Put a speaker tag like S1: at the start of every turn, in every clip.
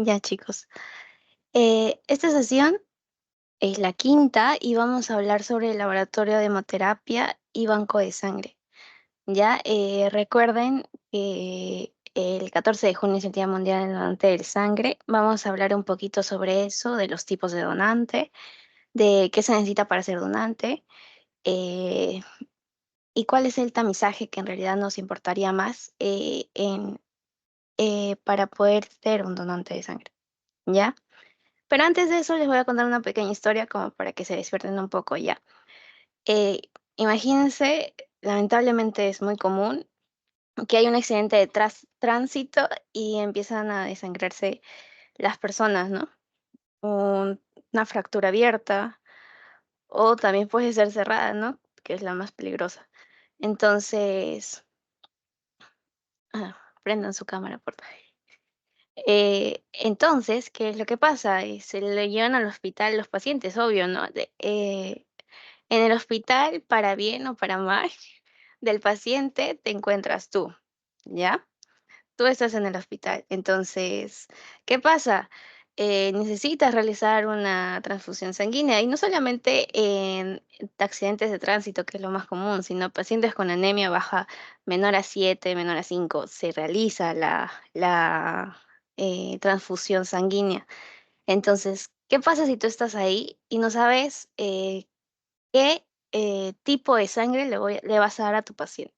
S1: Ya, chicos. Esta sesión es la quinta y vamos a hablar sobre el laboratorio de hemoterapia y banco de sangre. Ya, recuerden que el 14 de junio es el Día Mundial del Donante de Sangre. Vamos a hablar un poquito sobre eso, de los tipos de donante, de qué se necesita para ser donante eh, y cuál es el tamizaje que en realidad nos importaría más para poder ser un donante de sangre. ¿Ya? Pero antes de eso les voy a contar una pequeña historia como para que se despierten un poco ya. Eh, Imagínense, lamentablemente es muy común que hay un accidente de tránsito y empiezan a desangrarse las personas, ¿no? Una fractura abierta o también puede ser cerrada, ¿no? Que es la más peligrosa. Entonces, prendan su cámara, por favor. Entonces, ¿qué es lo que pasa? Se le llevan al hospital los pacientes, obvio, ¿no? En el hospital, para bien o para mal, del paciente te encuentras tú, ¿ya? Tú estás en el hospital. Entonces, ¿qué pasa? Necesitas realizar una transfusión sanguínea y no solamente en accidentes de tránsito, que es lo más común, sino pacientes con anemia baja menor a 7, menor a 5, se realiza la transfusión sanguínea. Entonces, ¿qué pasa si tú estás ahí y no sabes qué tipo de sangre le vas a dar a tu paciente?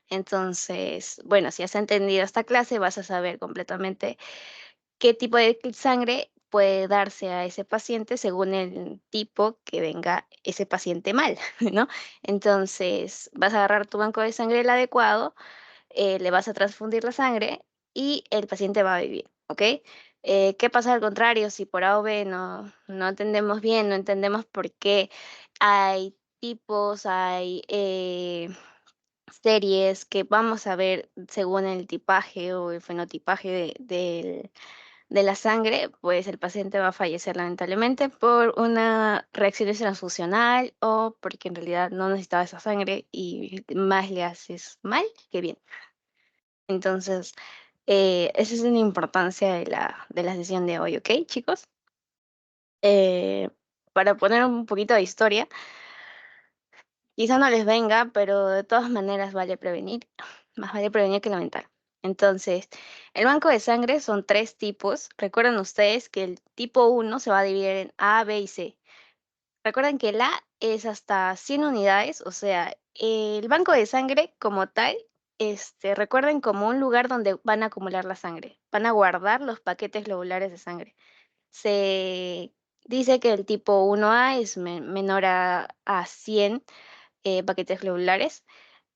S1: Entonces, bueno, si has entendido esta clase, vas a saber completamente qué tipo de sangre puede darse a ese paciente según el tipo que venga ese paciente mal, ¿no? Entonces, vas a agarrar tu banco de sangre el adecuado, le vas a transfundir la sangre y el paciente va a vivir, ¿ok? ¿Qué pasa al contrario? Si por A o B no entendemos bien, no entendemos por qué hay tipos, hay series que vamos a ver según el tipaje o el fenotipaje de la sangre, pues el paciente va a fallecer lamentablemente por una reacción transfusional o porque en realidad no necesitaba esa sangre y más le haces mal que bien. Entonces, esa es la importancia de la sesión de hoy, ¿ok, chicos? Eh, para poner un poquito de historia, quizá no les venga, pero de todas maneras vale prevenir. Más vale prevenir que lamentar. Entonces, el banco de sangre son tres tipos. Recuerden ustedes que el tipo uno se va a dividir en A, B y C. Recuerden que el A es hasta 100 unidades, o sea, el banco de sangre como tal, recuerden como un lugar donde van a acumular la sangre. Van a guardar los paquetes globulares de sangre. Se dice que el tipo 1A es menor a 100 paquetes globulares.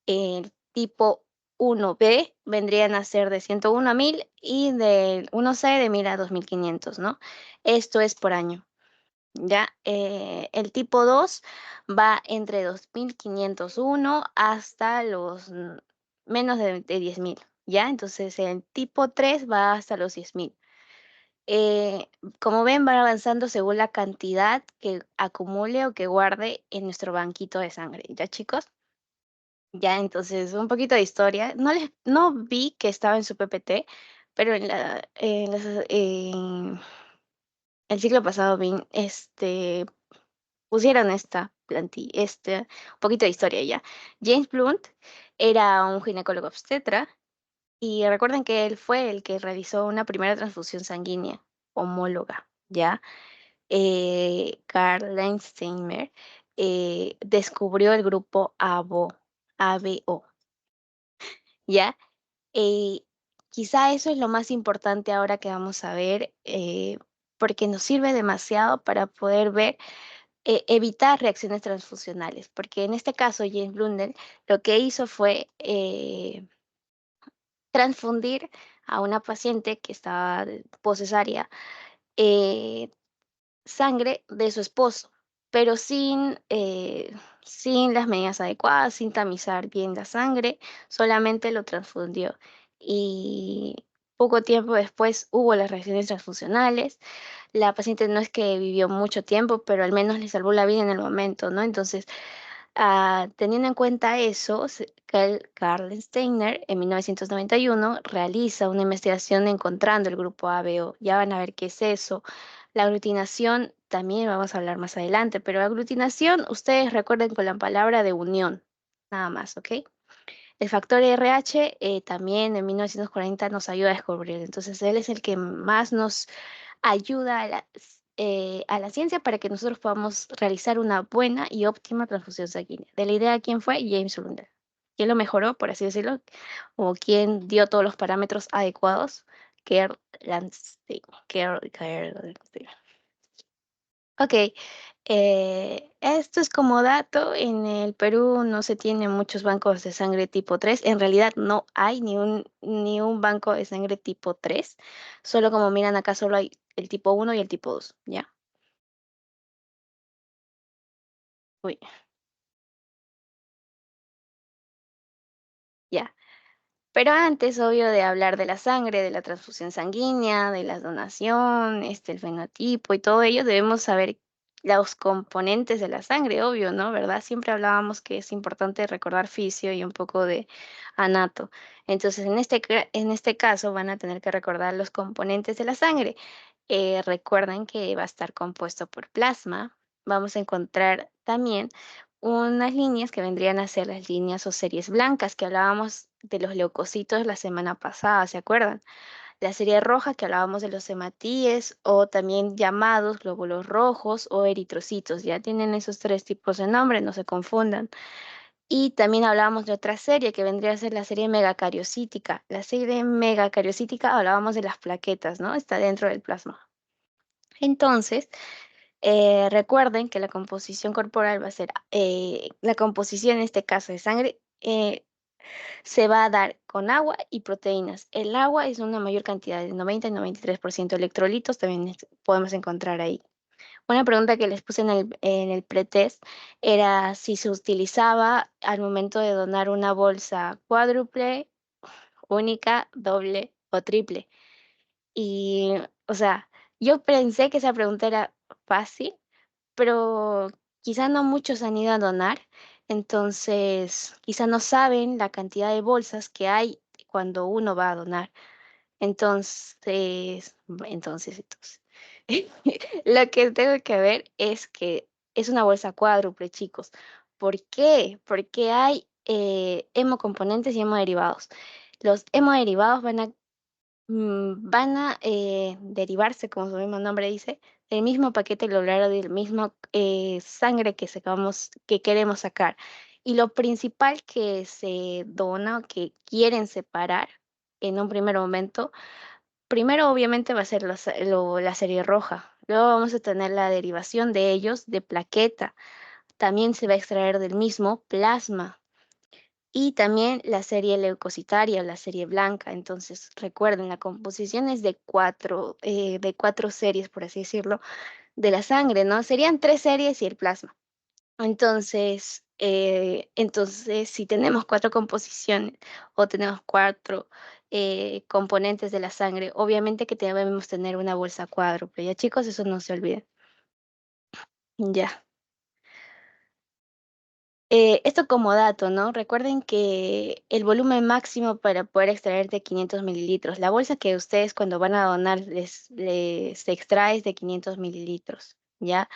S1: El tipo 1B vendrían a ser de 101 a 1000 y del 1C de 1000 a 2500, ¿no? Esto es por año. Ya, el tipo 2 va entre 2501 hasta los menos de 10.000, ¿ya? Entonces el tipo 3 va hasta los 10.000. Eh, Como ven, van avanzando según la cantidad que acumule o que guarde en nuestro banquito de sangre, ¿ya, chicos? Ya, entonces, un poquito de historia. No vi que estaba en su PPT, pero en el ciclo pasado vi, pusieron un poquito de historia ya. James Blunt era un ginecólogo obstetra y recuerden que él fue el que realizó una primera transfusión sanguínea homóloga, ¿ya? Karl Landsteimer descubrió el grupo ABO, ¿ya? Eh, Quizá eso es lo más importante ahora que vamos a ver, porque nos sirve demasiado para poder ver, evitar reacciones transfusionales, porque en este caso James Blundell lo que hizo fue transfundir a una paciente que estaba poscesárea sangre de su esposo, pero sin las medidas adecuadas, sin tamizar bien la sangre, solamente lo transfundió. Y poco tiempo después hubo las reacciones transfusionales. La paciente no es que vivió mucho tiempo, pero al menos le salvó la vida en el momento, ¿no? Entonces, Teniendo en cuenta eso, Karl Steiner en 1991 realiza una investigación encontrando el grupo ABO. Ya van a ver qué es eso. La aglutinación también vamos a hablar más adelante, pero aglutinación, ustedes recuerden con la palabra de unión, nada más, ¿ok? El factor RH también en 1940 nos ayuda a descubrir. Entonces, él es el que más nos ayuda a la ciencia para que nosotros podamos realizar una buena y óptima transfusión sanguínea. De la idea, ¿quién fue? James Blundell. ¿Quién lo mejoró, por así decirlo? ¿O quién dio todos los parámetros adecuados? Kerr Landstein. Kerr Landstein. Ok, esto es como dato, en el Perú no se tienen muchos bancos de sangre tipo 3. En realidad no hay ni un banco de sangre tipo 3. Solo como miran acá solo hay el tipo 1 y el tipo 2, ¿ya? Uy, ya. Pero antes, obvio, de hablar de la sangre, de la transfusión sanguínea, de la donación, el fenotipo y todo ello, debemos saber los componentes de la sangre, obvio, ¿no? ¿Verdad? Siempre hablábamos que es importante recordar fisio y un poco de anato. Entonces, en este caso van a tener que recordar los componentes de la sangre. Recuerden que va a estar compuesto por plasma. Vamos a encontrar también unas líneas que vendrían a ser las líneas o series blancas que hablábamos de los leucocitos la semana pasada, ¿se acuerdan? La serie roja que hablábamos de los hematíes o también llamados glóbulos rojos o eritrocitos. Ya tienen esos tres tipos de nombre, no se confundan. Y también hablábamos de otra serie que vendría a ser la serie megacariocítica. La serie megacariocítica hablábamos de las plaquetas, ¿no? Está dentro del plasma. Entonces, recuerden que la composición corporal va a ser, la composición en este caso de sangre, se va a dar con agua y proteínas. El agua es una mayor cantidad de 90 y 93% electrolitos, también podemos encontrar ahí. Una pregunta que les puse en el pretest era si se utilizaba al momento de donar una bolsa cuádruple, única, doble o triple. Y, o sea, yo pensé que esa pregunta era fácil, pero quizá no muchos han ido a donar, entonces quizá no saben la cantidad de bolsas que hay cuando uno va a donar. Entonces, lo que tengo que ver es que es una bolsa cuádruple, chicos. ¿Por qué? Porque hay hemocomponentes y hemoderivados. Los hemoderivados van a derivarse, como su mismo nombre dice, del mismo paquete globular o del mismo sangre que queremos sacar. Y lo principal que se dona o que quieren separar en un primer momento, primero obviamente va a ser la serie roja. Luego vamos a tener la derivación de ellos de plaqueta. También se va a extraer del mismo plasma y también la serie leucocitaria o la serie blanca. Entonces, recuerden, la composición es de cuatro series, por así decirlo, de la sangre, ¿no? Serían tres series y el plasma. Entonces, si tenemos cuatro composiciones o tenemos cuatro componentes de la sangre, obviamente que debemos tener una bolsa cuádruple. Ya, chicos, eso no se olviden. Ya. Esto como dato, ¿no? Recuerden que el volumen máximo para poder extraer de 500 mililitros. La bolsa que ustedes cuando van a donar se extrae es de 500 mililitros, ¿ya?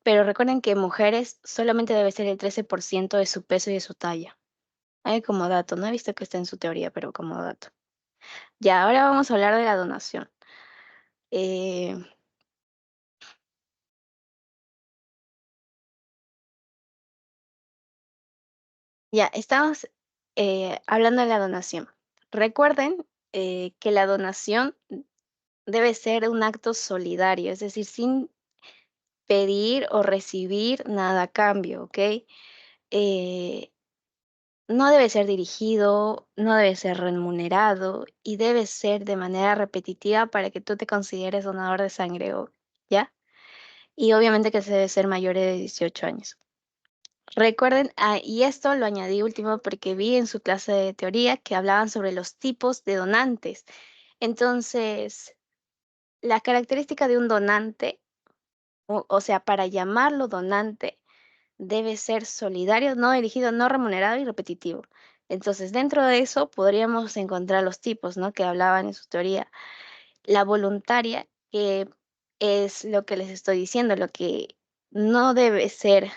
S1: Pero recuerden que mujeres solamente debe ser el 13% de su peso y de su talla. Hay como dato, no he visto que esté en su teoría, pero como dato. Ya, ahora vamos a hablar de la donación. Eh, ya, estamos hablando de la donación. Recuerden que la donación debe ser un acto solidario, es decir, sin pedir o recibir nada a cambio, ¿ok? Eh, no debe ser dirigido, no debe ser remunerado y debe ser de manera repetitiva para que tú te consideres donador de sangre, ¿ya? Y obviamente que se debe ser mayor de 18 años. Recuerden, y esto lo añadí último porque vi en su clase de teoría que hablaban sobre los tipos de donantes. Entonces, la característica de un donante, o sea, para llamarlo donante, debe ser solidario, no dirigido, no remunerado y repetitivo. Entonces, dentro de eso podríamos encontrar los tipos, ¿no? Que hablaban en su teoría. La voluntaria, que es lo que les estoy diciendo, lo que no debe ser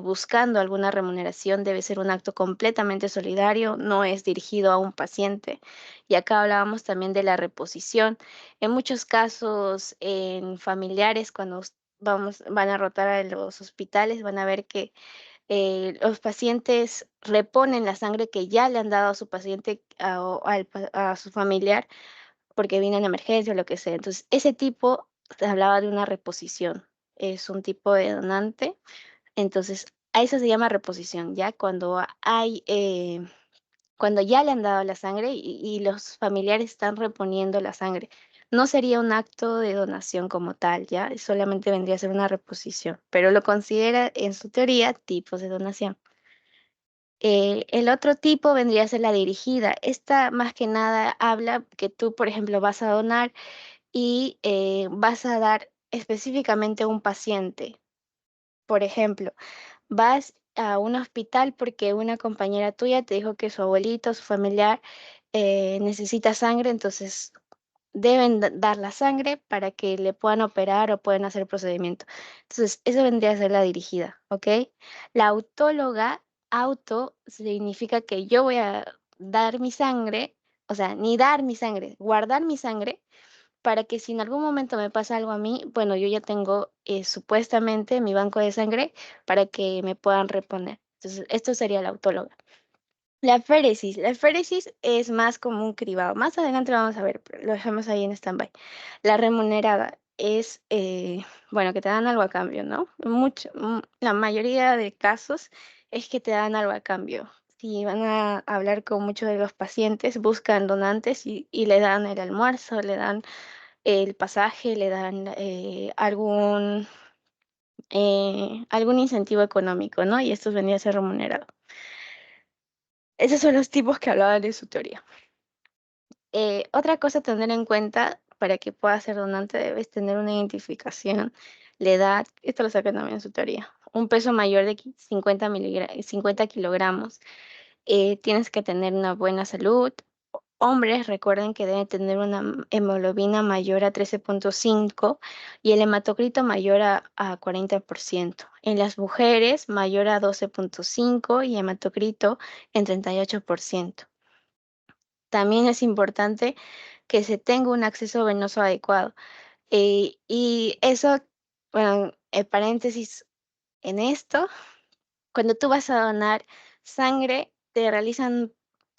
S1: buscando alguna remuneración, debe ser un acto completamente solidario, no es dirigido a un paciente. Y acá hablábamos también de la reposición. En muchos casos, en familiares, cuando van a rotar a los hospitales, van a ver que los pacientes reponen la sangre que ya le han dado a su paciente o a su familiar porque vino en emergencia o lo que sea. Entonces, ese tipo se hablaba de una reposición. Es un tipo de donante. Entonces, a eso se llama reposición, ¿ya? Cuando ya le han dado la sangre y los familiares están reponiendo la sangre. No sería un acto de donación como tal, ¿ya? Solamente vendría a ser una reposición, pero lo considera en su teoría tipos de donación. El otro tipo vendría a ser la dirigida. Esta más que nada habla que tú, por ejemplo, vas a donar y vas a dar específicamente a un paciente. Por ejemplo, vas a un hospital porque una compañera tuya te dijo que su abuelito, su familiar, necesita sangre, entonces deben dar la sangre para que le puedan operar o puedan hacer el procedimiento. Entonces, eso vendría a ser la dirigida, ¿ok? La autóloga, auto significa que yo voy a dar mi sangre, o sea, ni dar mi sangre, guardar mi sangre para que si en algún momento me pasa algo a mí, bueno, yo ya tengo supuestamente mi banco de sangre para que me puedan reponer. Entonces, esto sería la autóloga. La féresis es más como un cribado. Más adelante lo vamos a ver, pero lo dejamos ahí en stand-by. La remunerada es, bueno, que te dan algo a cambio, ¿no? La mayoría de casos es que te dan algo a cambio. Si van a hablar con muchos de los pacientes, buscan donantes y le dan el almuerzo, le dan el pasaje, le dan algún incentivo económico, ¿no? Y esto venía a ser remunerado. Esos son los tipos que hablaban de su teoría. Otra cosa a tener en cuenta para que puedas ser donante, debes tener una identificación, la edad, esto lo sacan también en su teoría, un peso mayor de 50 kilogramos, tienes que tener una buena salud. Hombres, recuerden que deben tener una hemoglobina mayor a 13,5 y el hematocrito mayor a 40%. En las mujeres, mayor a 12,5 y hematocrito en 38%. También es importante que se tenga un acceso venoso adecuado. Y eso, bueno, paréntesis en esto, cuando tú vas a donar sangre, te realizan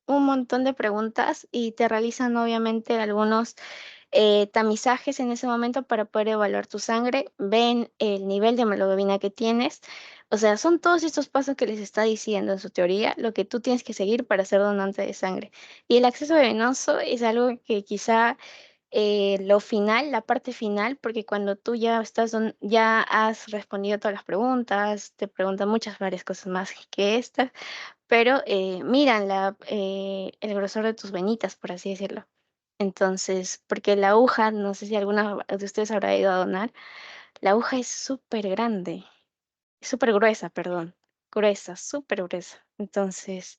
S1: un montón de preguntas y te realizan obviamente algunos tamizajes en ese momento para poder evaluar tu sangre, ven el nivel de hemoglobina que tienes. O sea, son todos estos pasos que les está diciendo en su teoría lo que tú tienes que seguir para ser donante de sangre. Y el acceso venoso es algo que quizá lo final, la parte final, porque cuando tú ya has respondido todas las preguntas, te preguntan muchas varias cosas más que estas, pero miran el grosor de tus venitas, por así decirlo. Entonces, porque la aguja, no sé si alguna de ustedes habrá ido a donar, la aguja es súper grande, súper gruesa, perdón, gruesa, súper gruesa. Entonces,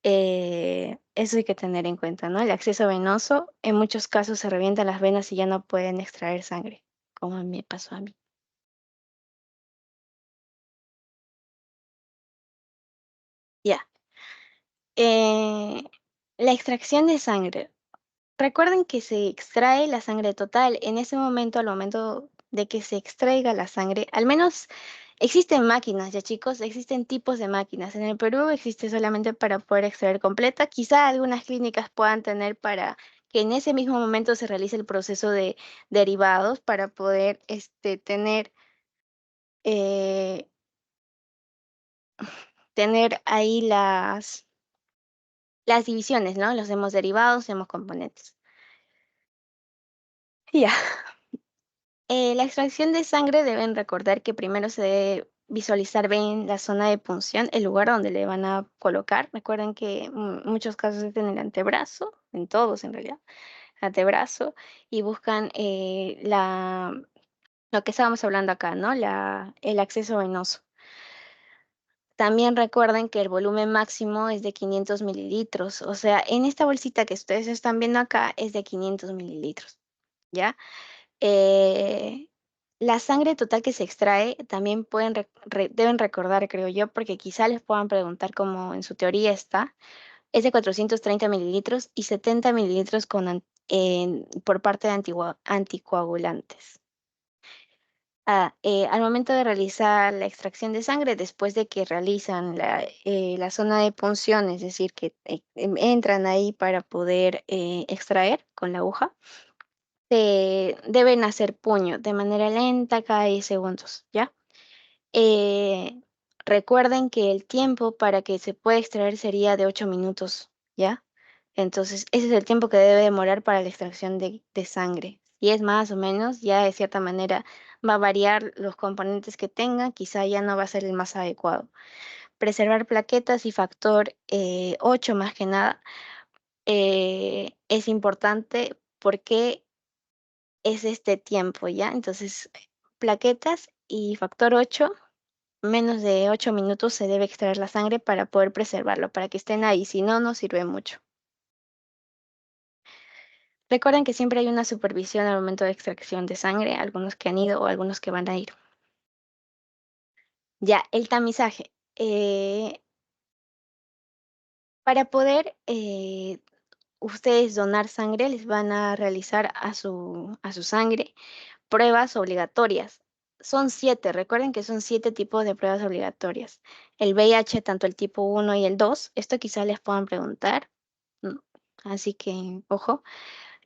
S1: eso hay que tener en cuenta, ¿no? El acceso venoso, en muchos casos se revientan las venas y ya no pueden extraer sangre, como me pasó a mí. Ya. Eh, la extracción de sangre. Recuerden que se extrae la sangre total. En ese momento, al momento de que se extraiga la sangre, al menos existen máquinas, ya chicos, existen tipos de máquinas. En el Perú existe solamente para poder extraer completa. Quizá algunas clínicas puedan tener para que en ese mismo momento se realice el proceso de derivados para poder eh, tener ahí las divisiones, ¿no? Los hemos derivados, hemos componentes. Ya. La extracción de sangre deben recordar que primero se debe visualizar bien la zona de punción, el lugar donde le van a colocar. Recuerden que en muchos casos es en el antebrazo, en todos en realidad, antebrazo, y buscan lo que estábamos hablando acá, ¿no? El acceso venoso. También recuerden que el volumen máximo es de 500 mililitros, o sea, en esta bolsita que ustedes están viendo acá es de 500 mililitros, ¿ya? Eh, la sangre total que se extrae también deben recordar, creo yo, porque quizá les puedan preguntar como en su teoría está, es de 430 mililitros y 70 mililitros por parte de anticoagulantes. Al momento de realizar la extracción de sangre, después de que realizan la zona de punción, es decir, que entran ahí para poder extraer con la aguja, deben hacer puño de manera lenta cada 10 segundos, ¿ya? Eh, recuerden que el tiempo para que se pueda extraer sería de 8 minutos, ¿ya? Entonces, ese es el tiempo que debe demorar para la extracción de sangre. Si es más o menos, ya de cierta manera va a variar los componentes que tenga, quizá ya no va a ser el más adecuado. Preservar plaquetas y factor 8 más que nada es importante porque es este tiempo, ¿ya? Entonces, plaquetas y factor 8 menos de 8 minutos se debe extraer la sangre para poder preservarlo, para que estén ahí, si no, no sirve mucho. Recuerden que siempre hay una supervisión al momento de extracción de sangre, algunos que han ido o algunos que van a ir. Ya, el tamizaje. Para poder ustedes donar sangre, les van a realizar a su sangre pruebas obligatorias. Son 7, recuerden que son 7 tipos de pruebas obligatorias. El VIH, tanto el tipo 1 y el 2, esto quizá les puedan preguntar, mm, así que ojo.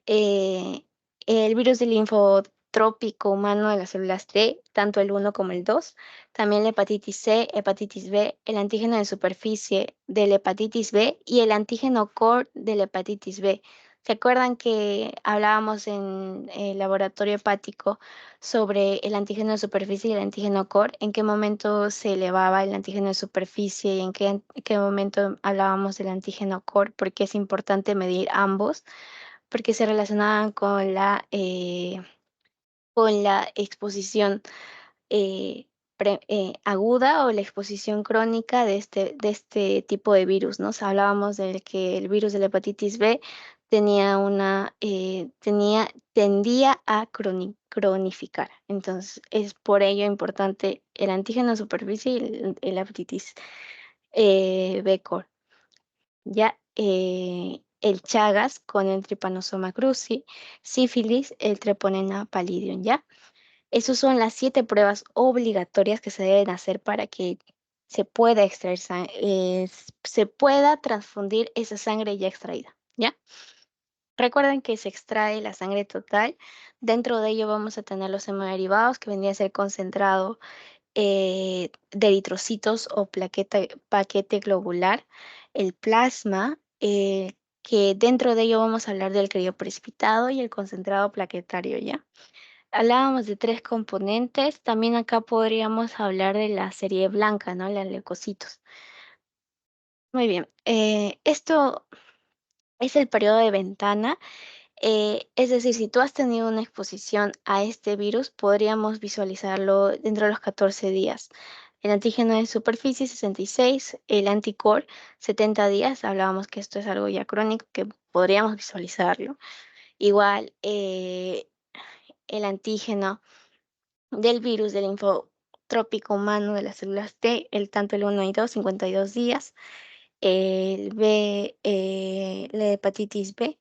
S1: eh, el virus del linfotrópico humano de las células T, tanto el 1 como el 2, también la hepatitis C, hepatitis B, el antígeno de superficie de la hepatitis B y el antígeno core de la hepatitis B. ¿Se acuerdan que hablábamos en el laboratorio hepático sobre el antígeno de superficie y el antígeno core? ¿En qué momento se elevaba el antígeno de superficie y en qué momento hablábamos del antígeno core? Porque es importante medir ambos porque se relacionaban con la exposición aguda o la exposición crónica de este tipo de virus, ¿no? O sea, hablábamos de que el virus de la hepatitis B tendía a cronificar. Entonces, es por ello importante el antígeno de superficie y el hepatitis B core. Ya el Chagas con el Trypanosoma cruzi, sífilis, el Treponema pallidum, ¿ya? Esas son las 7 pruebas obligatorias que se deben hacer para que se pueda extraer se pueda transfundir esa sangre ya extraída, ¿ya? Recuerden que se extrae la sangre total. Dentro de ello vamos a tener los hemoderivados, que vendría a ser concentrado de eritrocitos o paquete globular, el plasma, que dentro de ello vamos a hablar del crioprecipitado y el concentrado plaquetario, ¿ya? Hablábamos de 3 componentes, también acá podríamos hablar de la serie blanca, ¿no? Los leucocitos. Muy bien, esto es el periodo de ventana. Es decir, si tú has tenido una exposición a este virus, podríamos visualizarlo dentro de los 14 días. El antígeno de superficie 66, el anticore 70 días. Hablábamos que esto es algo ya crónico, que podríamos visualizarlo. Igual, el antígeno del virus del linfotrópico humano de las células T, tanto el 1 y 2, 52 días el B, la hepatitis B,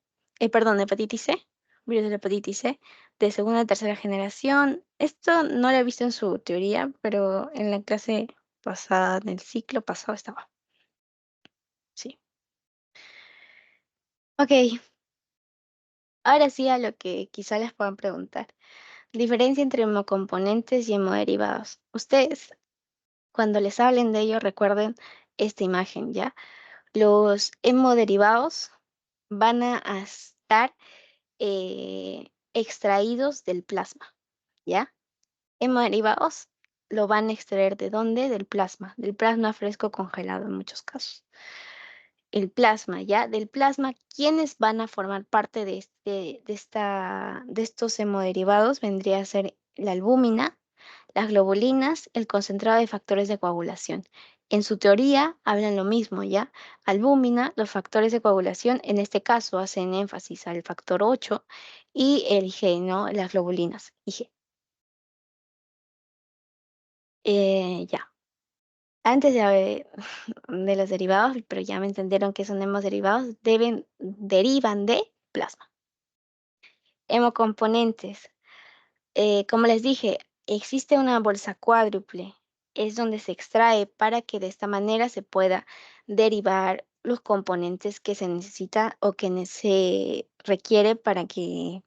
S1: perdón, hepatitis C, virus de la hepatitis C, de segunda y tercera generación. Esto no lo he visto en su teoría, pero en la clase pasada, en el ciclo pasado estaba. Sí. Ok, ahora sí a lo que quizá les puedan preguntar. Diferencia entre hemocomponentes y hemoderivados. Ustedes, cuando les hablen de ello, recuerden esta imagen, ¿ya? Los hemoderivados van a estar extraídos del plasma, ¿ya? Hemoderivados lo van a extraer ¿de dónde? Del plasma fresco congelado en muchos casos. El plasma, ¿ya? Del plasma, ¿quiénes van a formar parte de estos hemoderivados? Vendría a ser la albúmina, las globulinas, el concentrado de factores de coagulación. En su teoría hablan lo mismo, ¿ya? Albúmina, los factores de coagulación, en este caso hacen énfasis al factor 8 y el Ig, ¿no? Las globulinas, Ig. Ya. Antes de los derivados, pero ya me entendieron que son hemoderivados, derivan de plasma. Hemocomponentes. Como les dije, existe una bolsa cuádruple, es donde se extrae para que de esta manera se pueda derivar los componentes que se necesita o que se requiere para que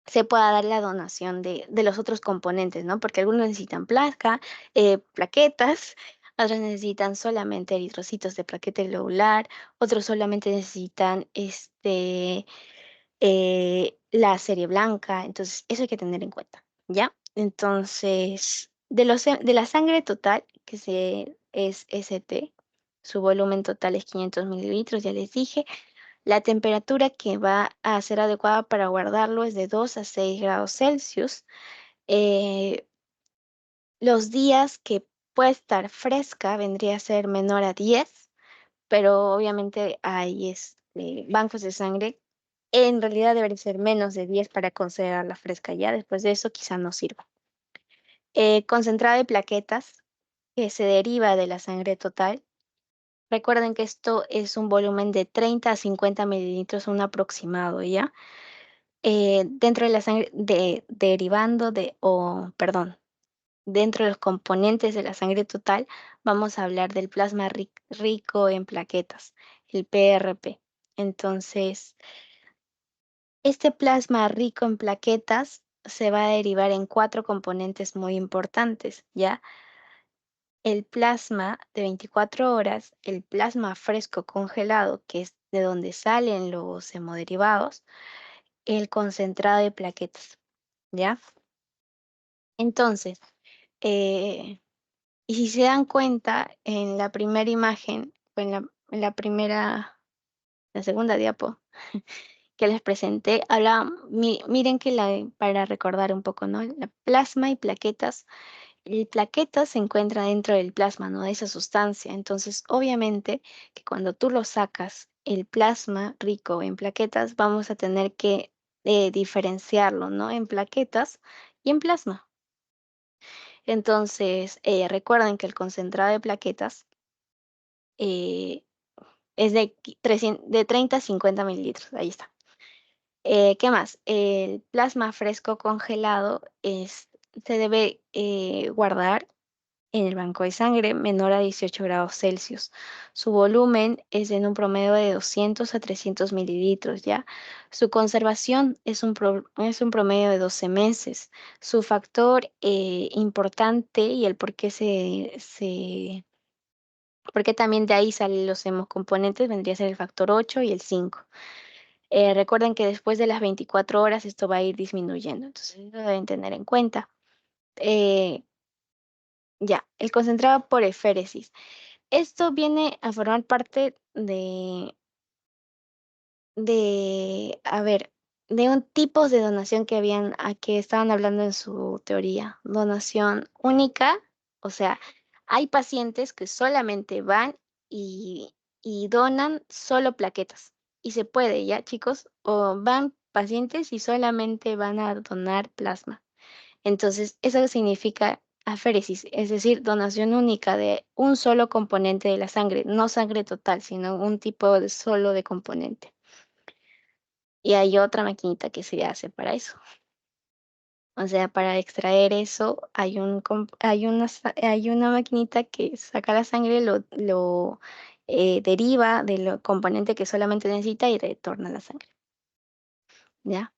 S1: se pueda dar la donación de los otros componentes, ¿no? Porque algunos necesitan plaquetas, otros necesitan solamente eritrocitos de plaqueta globular, otros solamente necesitan la serie blanca, entonces eso hay que tener en cuenta, ¿ya? Entonces, de la sangre total, es ST, su volumen total es 500 mililitros, ya les dije, la temperatura que va a ser adecuada para guardarlo es de 2 a 6 grados Celsius. Eh, los días que puede estar fresca vendría a ser menor a 10, pero obviamente hay bancos de sangre. En realidad debería ser menos de 10 para considerarla fresca ya. Después de eso quizá no sirva. Concentrado de plaquetas que se deriva de la sangre total. Recuerden que esto es un volumen de 30 a 50 mililitros, un aproximado, ¿ya? Dentro de la sangre, perdón, dentro de los componentes de la sangre total, vamos a hablar del plasma rico en plaquetas, el PRP. Entonces, este plasma rico en plaquetas se va a derivar en 4 componentes muy importantes, ¿ya? El plasma de 24 horas, el plasma fresco congelado, que es de donde salen los hemoderivados, el concentrado de plaquetas, ¿ya? Entonces, eh, y si se dan cuenta, en la primera imagen, o en la segunda diapo que les presenté, miren que para recordar un poco, ¿no? La plasma y plaquetas. El plaqueta se encuentra dentro del plasma, ¿no? De esa sustancia. Entonces, obviamente que cuando tú lo sacas, el plasma rico en plaquetas, vamos a tener que diferenciarlo, ¿no? En plaquetas y en plasma. Entonces, recuerden que el concentrado de plaquetas eh, es de 30 a 50 mililitros. Ahí está. ¿Qué más? El plasma fresco congelado se debe guardar en el banco de sangre menor a 18 grados Celsius. Su volumen es en un promedio de 200 a 300 mililitros, ¿ya? Su conservación es un promedio de 12 meses. Su factor importante y el por qué también de ahí salen los hemocomponentes vendría a ser el factor 8 y el 5. Recuerden que después de las 24 horas esto va a ir disminuyendo, entonces eso deben tener en cuenta. Eh, ya, el concentrado por eféresis. Esto viene a formar parte a ver, de un tipo de donación que estaban hablando en su teoría. Donación única, o sea, hay pacientes que solamente van y, y donan solo plaquetas. Y se puede, ¿ya, chicos? O van pacientes y solamente van a donar plasma. Entonces, eso significa aféresis, es decir, donación única de un solo componente de la sangre, no sangre total, sino un tipo solo de componente. Y hay otra maquinita que se hace para eso. O sea, para extraer eso hay una maquinita que saca la sangre, lo deriva del componente que solamente necesita y retorna la sangre. ¿Ya?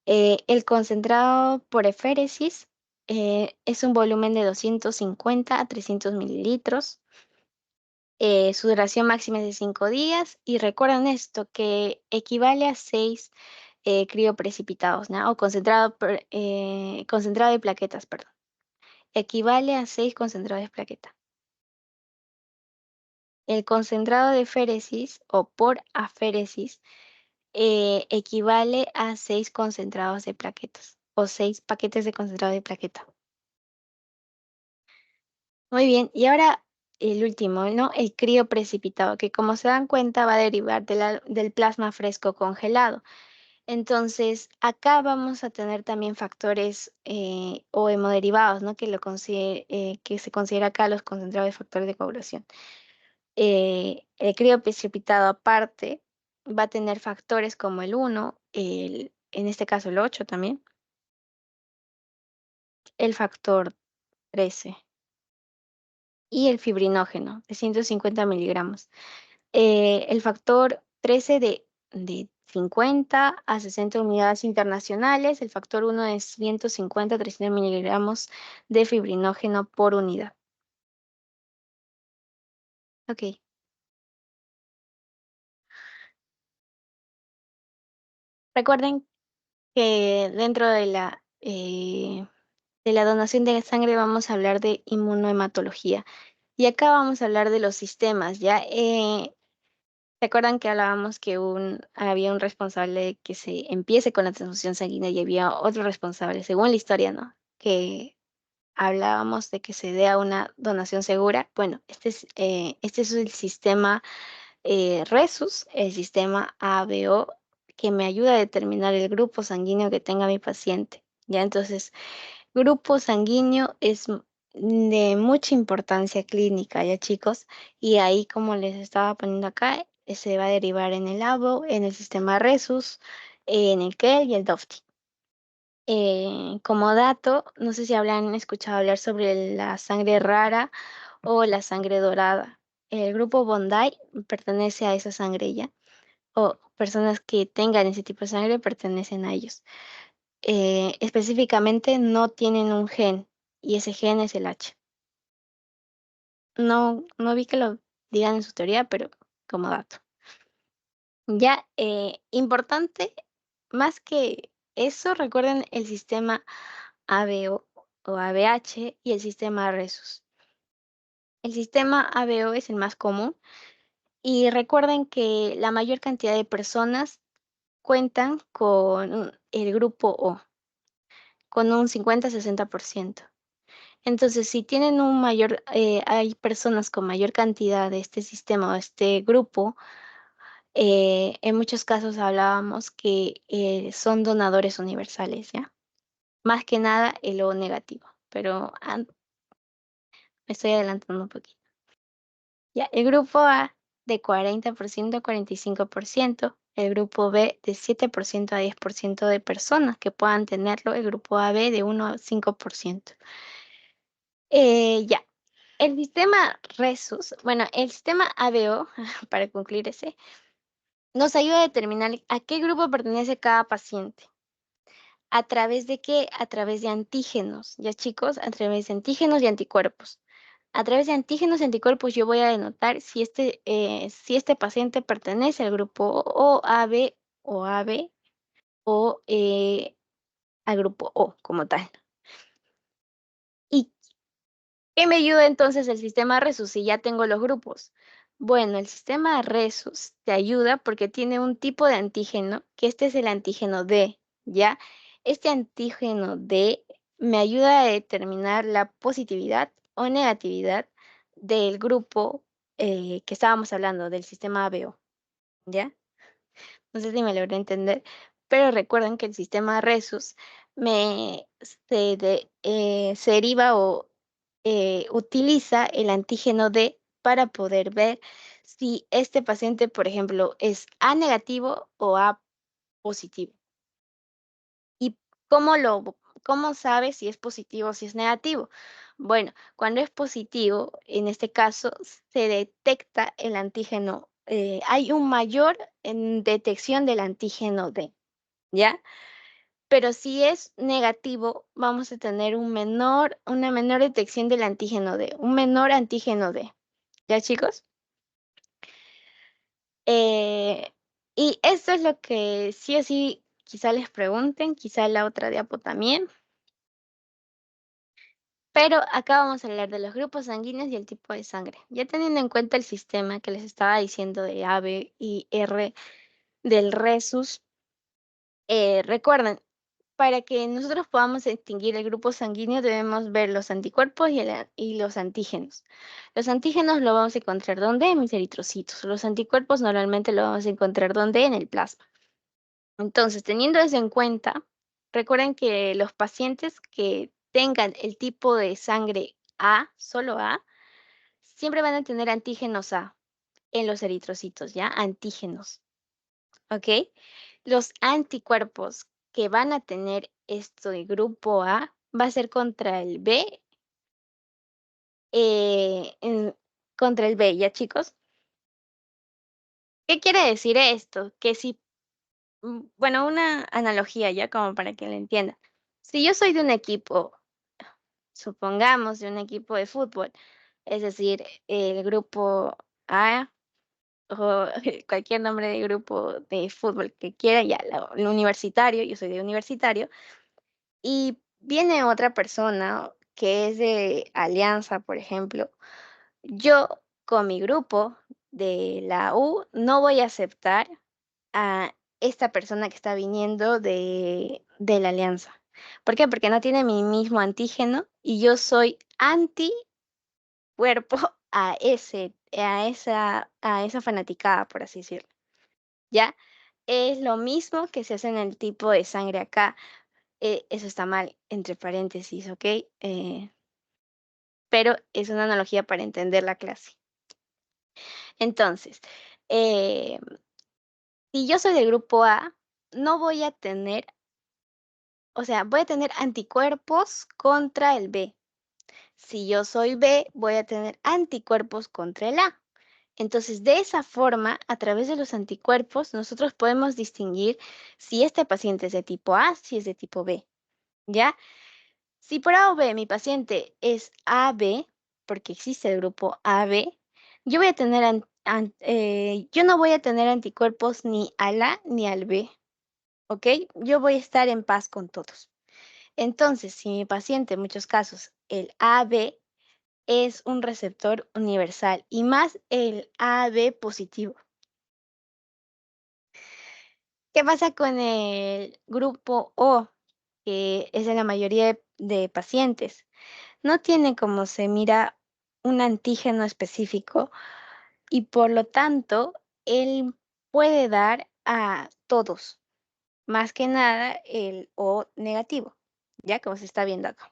S1: El concentrado por eféresis es un volumen de 250 a 300 mililitros. Su duración máxima es de 5 días y recuerden esto, que equivale a 6 crioprecipitados, ¿no? O concentrado de plaquetas, perdón. Equivale a 6 concentrados de plaqueta. El concentrado de féresis o por aféresis equivale a 6 concentrados de plaquetas o 6 paquetes de concentrado de plaqueta. Muy bien, y ahora el último, ¿no? El crío precipitado, que como se dan cuenta va a derivar del plasma fresco congelado. Entonces, acá vamos a tener también factores o hemoderivados, ¿no? Que se considera acá los concentrados de factores de coagulación. El crío precipitado aparte va a tener factores como el 1, en este caso el 8 también, el factor 13 y el fibrinógeno de 150 miligramos. El factor 13 de 50 a 60 unidades internacionales, el factor 1 de 150 a 300 miligramos de fibrinógeno por unidad. Ok. Recuerden que dentro de la donación de sangre vamos a hablar de inmunohematología. Y acá vamos a hablar de los sistemas, ¿ya? ¿Recuerdan que hablábamos que había un responsable de que se empiece con la transfusión sanguínea y había otro responsable, según la historia, ¿no? Que hablábamos de que se dé a una donación segura. Bueno, este es el sistema Rhesus, el sistema ABO, que me ayuda a determinar el grupo sanguíneo que tenga mi paciente. ¿Ya? Entonces, grupo sanguíneo es de mucha importancia clínica, ¿ya chicos? Y ahí, como les estaba poniendo acá, se va a derivar en el ABO, en el sistema Rhesus, en el KEL y el DOFTI. Como dato, no sé si habrán escuchado hablar sobre la sangre rara o la sangre dorada. El grupo Bondi pertenece a esa sangre ya, o personas que tengan ese tipo de sangre pertenecen a ellos. Específicamente no tienen un gen y ese gen es el H. No vi que lo digan en su teoría, pero como dato. Ya, importante, más que eso, recuerden el sistema ABO o ABH y el sistema Rhesus. El sistema ABO es el más común y recuerden que la mayor cantidad de personas cuentan con el grupo O, con un 50-60%. Entonces, si tienen hay personas con mayor cantidad de este sistema o este grupo, en muchos casos hablábamos que son donadores universales, ¿ya? Más que nada el O negativo, pero me estoy adelantando un poquito. Ya, el grupo A de 40% a 45%, el grupo B de 7% a 10% de personas que puedan tenerlo, el grupo AB de 1 a 5%. Ya, el sistema Rhesus, bueno, el sistema ABO, para concluir ese, nos ayuda a determinar a qué grupo pertenece cada paciente. ¿A través de qué? A través de antígenos, ya chicos, a través de antígenos y anticuerpos. A través de antígenos y anticuerpos yo voy a denotar si este paciente pertenece al grupo O, AB o AB o al grupo O como tal. ¿Y qué me ayuda entonces el sistema Rhesus si ya tengo los grupos? Bueno, el sistema Rhesus te ayuda porque tiene un tipo de antígeno, que este es el antígeno D, ¿ya? Este antígeno D me ayuda a determinar la positividad o negatividad del grupo que estábamos hablando, del sistema ABO, ¿ya? No sé si me logré entender, pero recuerden que el sistema Rhesus se deriva o utiliza el antígeno D para poder ver si este paciente, por ejemplo, es A negativo o A positivo. ¿Y cómo sabe si es positivo o si es negativo? Bueno, cuando es positivo, en este caso, se detecta el antígeno, hay un mayor en detección del antígeno D, ¿ya? Pero si es negativo, vamos a tener una menor detección del antígeno D, un menor antígeno D. ¿Ya, chicos? Eh, y esto es lo que sí o sí quizá les pregunten, quizá la otra diapo también. Pero acá vamos a hablar de los grupos sanguíneos y el tipo de sangre. Ya teniendo en cuenta el sistema que les estaba diciendo de A, B y R del Rhesus, recuerden, para que nosotros podamos distinguir el grupo sanguíneo, debemos ver los anticuerpos y los antígenos. Los antígenos lo vamos a encontrar ¿dónde? En mis eritrocitos. Los anticuerpos normalmente lo vamos a encontrar ¿dónde? En el plasma. Entonces, teniendo eso en cuenta, recuerden que los pacientes que tengan el tipo de sangre A, solo A, siempre van a tener antígenos A en los eritrocitos, ¿ya? Antígenos, ¿ok? Los anticuerpos que van a tener esto de grupo A va a ser contra el B, contra el B, ¿ya chicos? ¿Qué quiere decir esto? Que si, bueno, una analogía ya como para que lo entiendan. Si yo soy de un equipo, supongamos de un equipo de fútbol, es decir, el grupo A o cualquier nombre de grupo de fútbol que quiera, ya, el universitario, yo soy de universitario, y viene otra persona que es de Alianza, por ejemplo, yo con mi grupo de la U no voy a aceptar a esta persona que está viniendo de la Alianza. ¿Por qué? Porque no tiene mi mismo antígeno y yo soy anticuerpo a esa fanaticada, por así decirlo. ¿Ya? Es lo mismo que se hace en el tipo de sangre acá. Eso está mal, entre paréntesis, ¿ok? Pero es una analogía para entender la clase. Entonces, eh, si yo soy del grupo A, no voy a tener, o sea, voy a tener anticuerpos contra el B. Si yo soy B, voy a tener anticuerpos contra el A. Entonces, de esa forma, a través de los anticuerpos, nosotros podemos distinguir si este paciente es de tipo A, si es de tipo B, ¿ya? Si por A o B mi paciente es AB, porque existe el grupo AB, yo voy a tener yo no voy a tener anticuerpos ni al A ni al B, ¿ok? Yo voy a estar en paz con todos. Entonces, si mi paciente, en muchos casos, el AB es un receptor universal y más el AB positivo. ¿Qué pasa con el grupo O, que es en la mayoría de pacientes? No tiene como se mira un antígeno específico y por lo tanto él puede dar a todos, más que nada el O negativo, ya como se está viendo acá.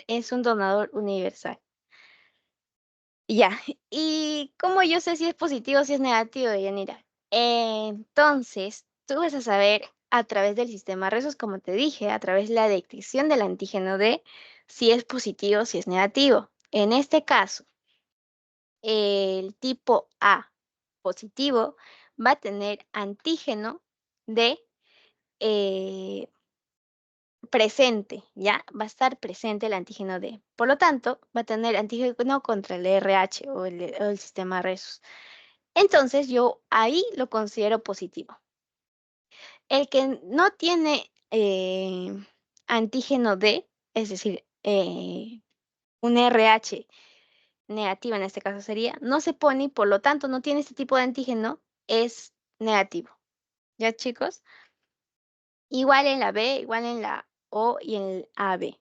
S1: Es un donador universal. Ya, ¿y cómo yo sé si es positivo o si es negativo, Yanira? Entonces, tú vas a saber a través del sistema Rezos, como te dije, a través de la detección del antígeno D, si es positivo o si es negativo. En este caso, el tipo A positivo va a tener antígeno de eh, presente, ¿ya? Va a estar presente el antígeno D. Por lo tanto, va a tener antígeno contra el RH o el sistema Rezos. Entonces, yo ahí lo considero positivo. El que no tiene antígeno D, es decir, un RH negativo en este caso sería, no se pone y por lo tanto no tiene este tipo de antígeno, es negativo. ¿Ya, chicos? Igual en la B, igual en la O y en el AB.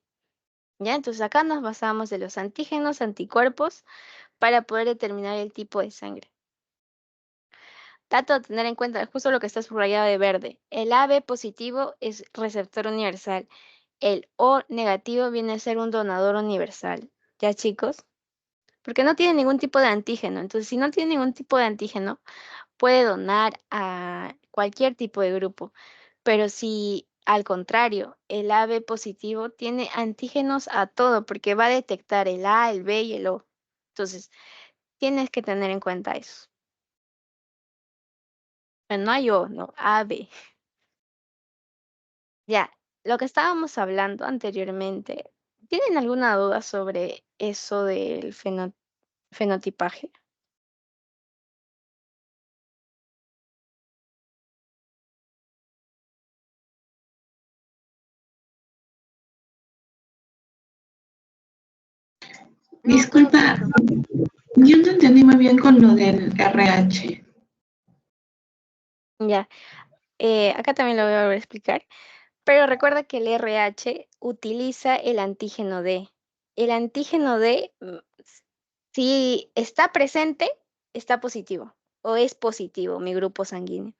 S1: ¿Ya? Entonces acá nos basamos de los antígenos, anticuerpos, para poder determinar el tipo de sangre. Dato a tener en cuenta, justo lo que está subrayado de verde. El AB positivo es receptor universal. El O negativo viene a ser un donador universal. ¿Ya, chicos? Porque no tiene ningún tipo de antígeno. Entonces, si no tiene ningún tipo de antígeno, puede donar a cualquier tipo de grupo. Pero si al contrario, el AB positivo tiene antígenos a todo, porque va a detectar el A, el B y el O. Entonces, tienes que tener en cuenta eso. Bueno, no hay O, no, AB. Ya, lo que estábamos hablando anteriormente, ¿tienen alguna duda sobre eso del fenotipaje?
S2: Disculpa, yo no entendí muy bien con lo del RH.
S1: Ya, Acá también lo voy a volver a explicar, pero recuerda que el RH utiliza el antígeno D. El antígeno D, si está presente, está positivo o es positivo mi grupo sanguíneo.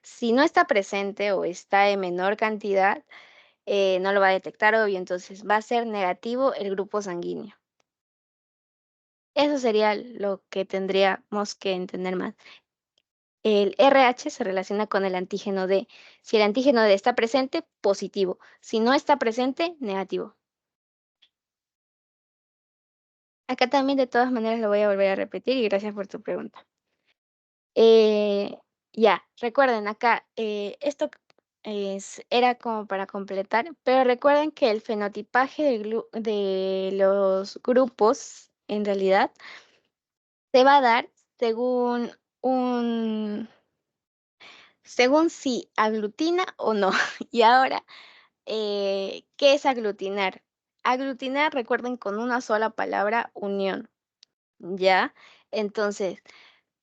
S1: Si no está presente o está en menor cantidad, no lo va a detectar, obvio, entonces va a ser negativo el grupo sanguíneo. Eso sería lo que tendríamos que entender más. El RH se relaciona con el antígeno D. Si el antígeno D está presente, positivo. Si no está presente, negativo. Acá también de todas maneras lo voy a volver a repetir y gracias por tu pregunta. Ya, recuerden acá, esto era como para completar, pero recuerden que el fenotipaje de los grupos, en realidad, se va a dar según según si aglutina o no. Y ahora, ¿qué es aglutinar? Aglutinar, recuerden, con una sola palabra, unión, ¿ya? Entonces,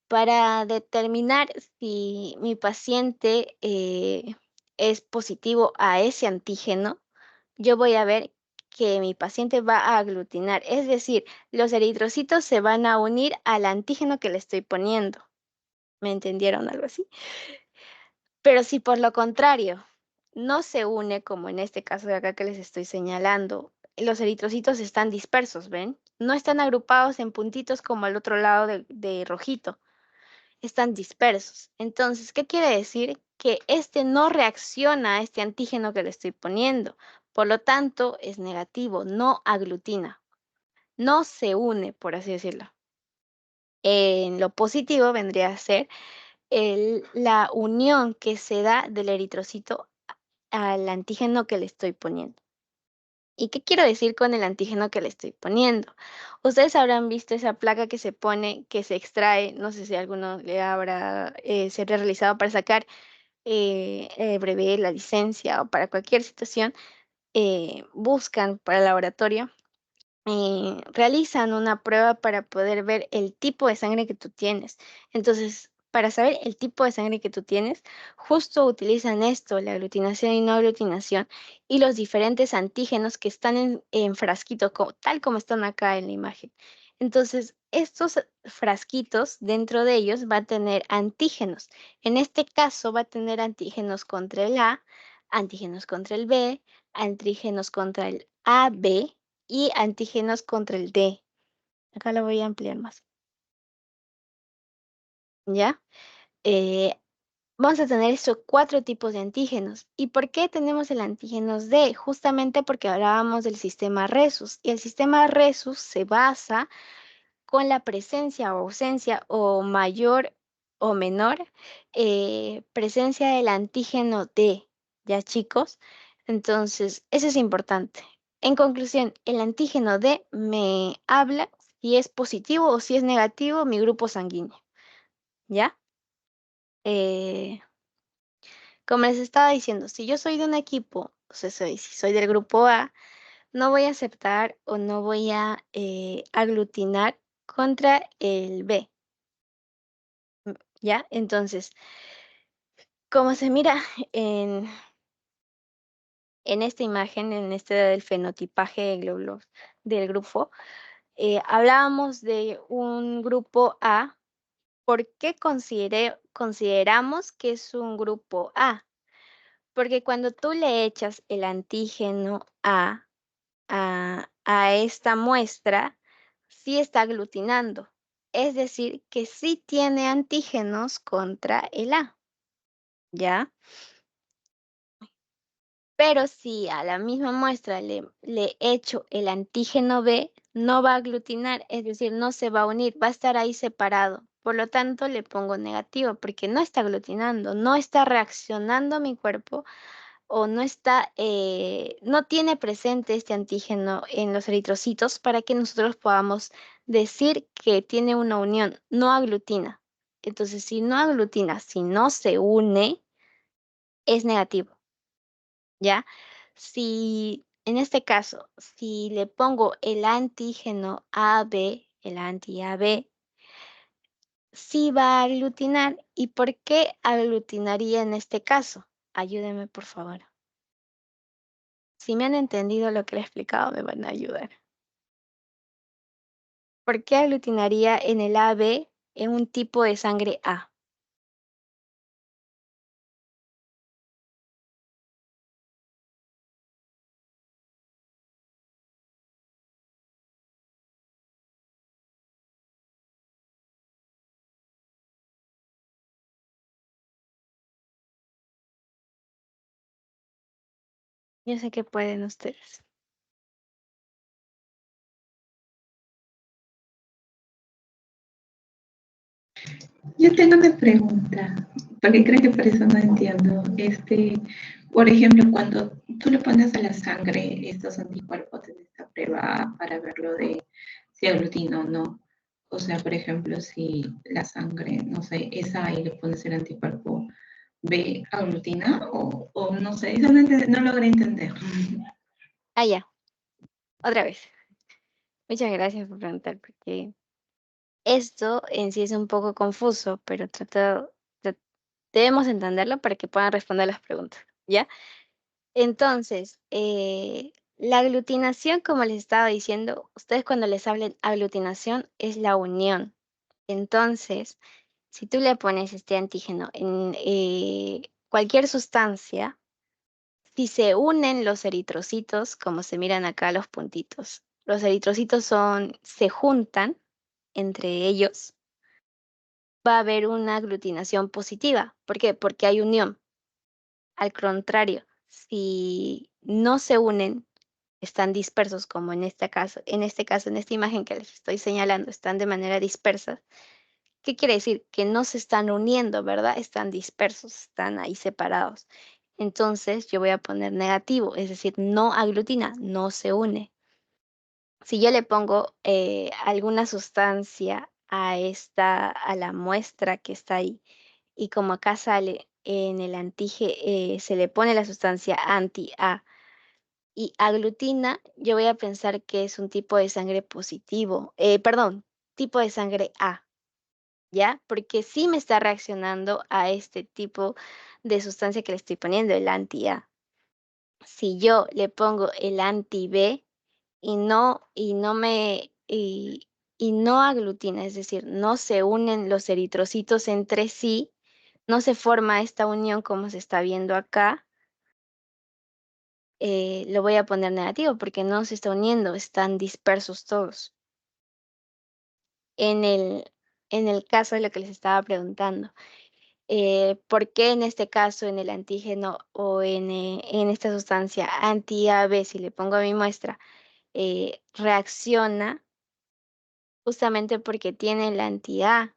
S1: para determinar si mi paciente es positivo a ese antígeno, yo voy a ver que mi paciente va a aglutinar, es decir, los eritrocitos se van a unir al antígeno que le estoy poniendo. ¿Me entendieron algo así? Pero si por lo contrario no se une, como en este caso de acá que les estoy señalando, los eritrocitos están dispersos, ¿ven? No están agrupados en puntitos como al otro lado de rojito, están dispersos. Entonces, ¿qué quiere decir? Que este no reacciona a este antígeno que le estoy poniendo. Por lo tanto, es negativo, no aglutina, no se une, por así decirlo. En lo positivo vendría a ser la unión que se da del eritrocito al antígeno que le estoy poniendo. ¿Y qué quiero decir con el antígeno que le estoy poniendo? Ustedes habrán visto esa placa que se pone, que se extrae, no sé si alguno le habrá se ha realizado para sacar el brevet, la licencia o para cualquier situación, buscan para el laboratorio, realizan una prueba para poder ver el tipo de sangre que tú tienes. Entonces, para saber el tipo de sangre que tú tienes, justo utilizan esto, la aglutinación y no aglutinación, y los diferentes antígenos que están en frasquitos, tal como están acá en la imagen. Entonces, estos frasquitos, dentro de ellos va a tener antígenos. En este caso, va a tener antígenos contra el A, antígenos contra el B, antígenos contra el AB y antígenos contra el D. Acá lo voy a ampliar más. ¿Ya? Eh, Vamos a tener estos 4 tipos de antígenos. ¿Y por qué tenemos el antígeno D? Justamente porque hablábamos del sistema Rhesus. Y el sistema Rhesus se basa con la presencia o ausencia o mayor o menor presencia del antígeno D. ¿Ya, chicos? Entonces, eso es importante. En conclusión, el antígeno D me habla si es positivo o si es negativo mi grupo sanguíneo. ¿Ya? Eh, Como les estaba diciendo, si yo soy de un equipo, o sea, si soy del grupo A, no voy a aceptar o no voy a aglutinar contra el B. ¿Ya? Entonces, como se mira en, en esta imagen, en este del fenotipaje de glóbulos del grupo, hablábamos de un grupo A. ¿Por qué consideramos que es un grupo A? Porque cuando tú le echas el antígeno a esta muestra, sí está aglutinando. Es decir, que sí tiene antígenos contra el A, ¿ya? Pero si a la misma muestra le echo el antígeno B, no va a aglutinar, es decir, no se va a unir, va a estar ahí separado. Por lo tanto, le pongo negativo porque no está aglutinando, no está reaccionando a mi cuerpo o no está, no tiene presente este antígeno en los eritrocitos para que nosotros podamos decir que tiene una unión, no aglutina. Entonces, si no aglutina, si no se une, es negativo, ¿ya? Si en este caso, si le pongo el antígeno AB, el anti-AB, sí va a aglutinar. ¿Y por qué aglutinaría en este caso? Ayúdenme, por favor. Si me han entendido lo que le he explicado, me van a ayudar. ¿Por qué aglutinaría en el AB en un tipo de sangre A? Yo sé que pueden ustedes.
S2: Yo tengo una pregunta, porque creo que por eso no entiendo. Por ejemplo, cuando tú le pones a la sangre estos anticuerpos en esta prueba para verlo de si aglutina o no. O sea, por ejemplo, si la sangre, no sé, es A y le pones el anticuerpo B, aglutina o no sé, eso no logré entender.
S1: Ah, ya, otra vez. Muchas gracias por preguntar, porque esto en sí es un poco confuso, pero debemos entenderlo para que puedan responder las preguntas, ¿ya? Entonces, la aglutinación, como les estaba diciendo, ustedes cuando les hablen aglutinación es la unión. Entonces, si tú le pones este antígeno en cualquier sustancia, si se unen los eritrocitos, como se miran acá los puntitos, los eritrocitos se juntan entre ellos, va a haber una aglutinación positiva. ¿Por qué? Porque hay unión. Al contrario, si no se unen, están dispersos, como en esta imagen que les estoy señalando, están de manera dispersa. ¿Qué quiere decir? Que no se están uniendo, ¿verdad? Están dispersos, están ahí separados. Entonces yo voy a poner negativo, es decir, no aglutina, no se une. Si yo le pongo alguna sustancia a la muestra que está ahí, y como acá sale en el antígeno, se le pone la sustancia anti-A y aglutina, yo voy a pensar que es un tipo de sangre positivo, perdón, tipo de sangre A, ¿ya? Porque sí me está reaccionando a este tipo de sustancia que le estoy poniendo, el anti-A. Si yo le pongo el anti-B y no aglutina, es decir, no se unen los eritrocitos entre sí, no se forma esta unión como se está viendo acá, lo voy a poner negativo porque no se está uniendo, están dispersos todos. En el, en el caso de lo que les estaba preguntando, ¿por qué en este caso, en el antígeno o en esta sustancia anti-AB, si le pongo a mi muestra, reacciona? Justamente porque tiene el anti-A,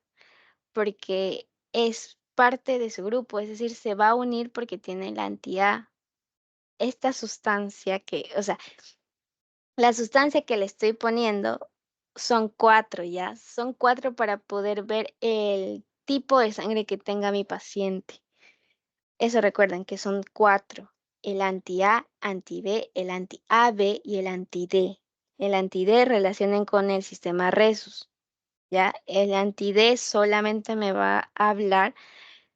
S1: porque es parte de su grupo, es decir, se va a unir porque tiene el anti-A. Esta sustancia o sea, la sustancia que le estoy poniendo son 4, ¿ya? Son 4 para poder ver el tipo de sangre que tenga mi paciente. Eso recuerden que son 4. El anti-A, anti-B, el anti-AB y el anti-D. El anti-D relacionen con el sistema Rhesus. ¿Ya? El anti-D solamente me va a hablar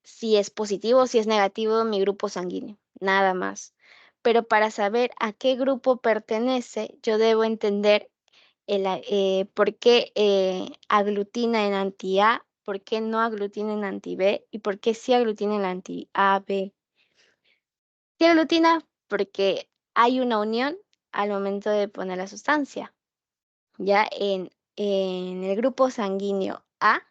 S1: si es positivo o si es negativo mi grupo sanguíneo, nada más. Pero para saber a qué grupo pertenece, yo debo entender por qué aglutina en anti-A, por qué no aglutina en anti-B y por qué sí aglutina en anti-AB. Sí aglutina porque hay una unión al momento de poner la sustancia. Ya en el grupo sanguíneo A,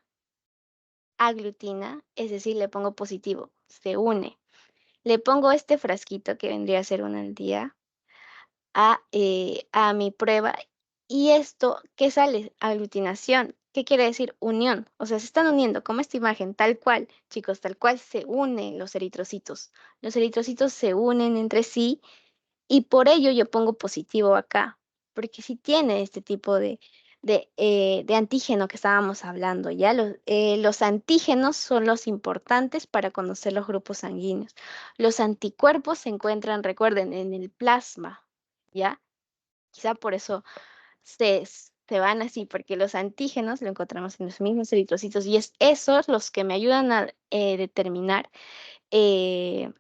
S1: aglutina, es decir, le pongo positivo, se une. Le pongo este frasquito que vendría a ser un anti-A a mi prueba y esto, ¿qué sale? Aglutinación. ¿Qué quiere decir? Unión. O sea, se están uniendo, como esta imagen, tal cual, chicos, tal cual se unen los eritrocitos. Los eritrocitos se unen entre sí y por ello yo pongo positivo acá, porque si tiene este tipo de antígeno que estábamos hablando, ¿ya? Los antígenos son los importantes para conocer los grupos sanguíneos. Los anticuerpos se encuentran, recuerden, en el plasma, ¿ya? Quizá por eso se van así, porque los antígenos lo encontramos en los mismos eritrocitos y es esos los que me ayudan a determinar eh,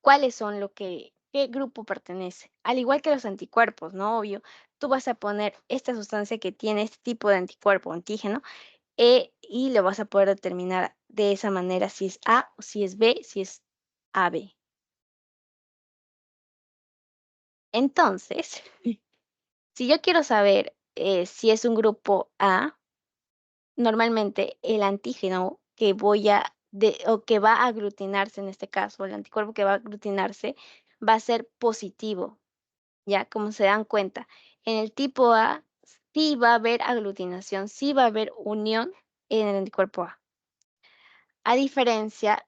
S1: cuáles son qué grupo pertenece. Al igual que los anticuerpos, ¿no? Obvio, tú vas a poner esta sustancia que tiene este tipo de anticuerpo, antígeno, y lo vas a poder determinar de esa manera si es A o si es B, si es AB. Entonces, si yo quiero saber si es un grupo A, normalmente el antígeno que o que va a aglutinarse en este caso, el anticuerpo que va a aglutinarse, va a ser positivo, ¿ya? Como se dan cuenta. En el tipo A sí va a haber aglutinación, sí va a haber unión en el anticuerpo A. A diferencia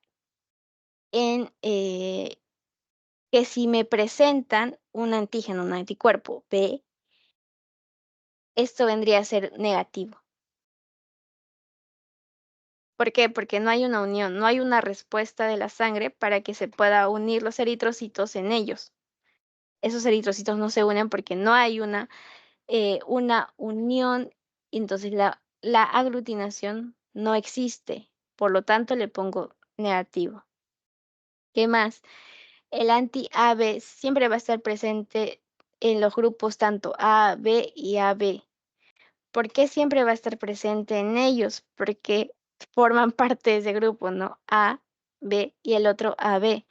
S1: en que si me presentan un antígeno, un anticuerpo B, esto vendría a ser negativo. ¿Por qué? Porque no hay una unión, no hay una respuesta de la sangre para que se pueda unir los eritrocitos en ellos. Esos eritrocitos no se unen porque no hay una unión, y entonces la aglutinación no existe. Por lo tanto, le pongo negativo. ¿Qué más? El anti-AB siempre va a estar presente en los grupos tanto A, B y AB. ¿Por qué siempre va a estar presente en ellos? Porque forman parte de ese grupo, ¿no? A, B y el otro AB.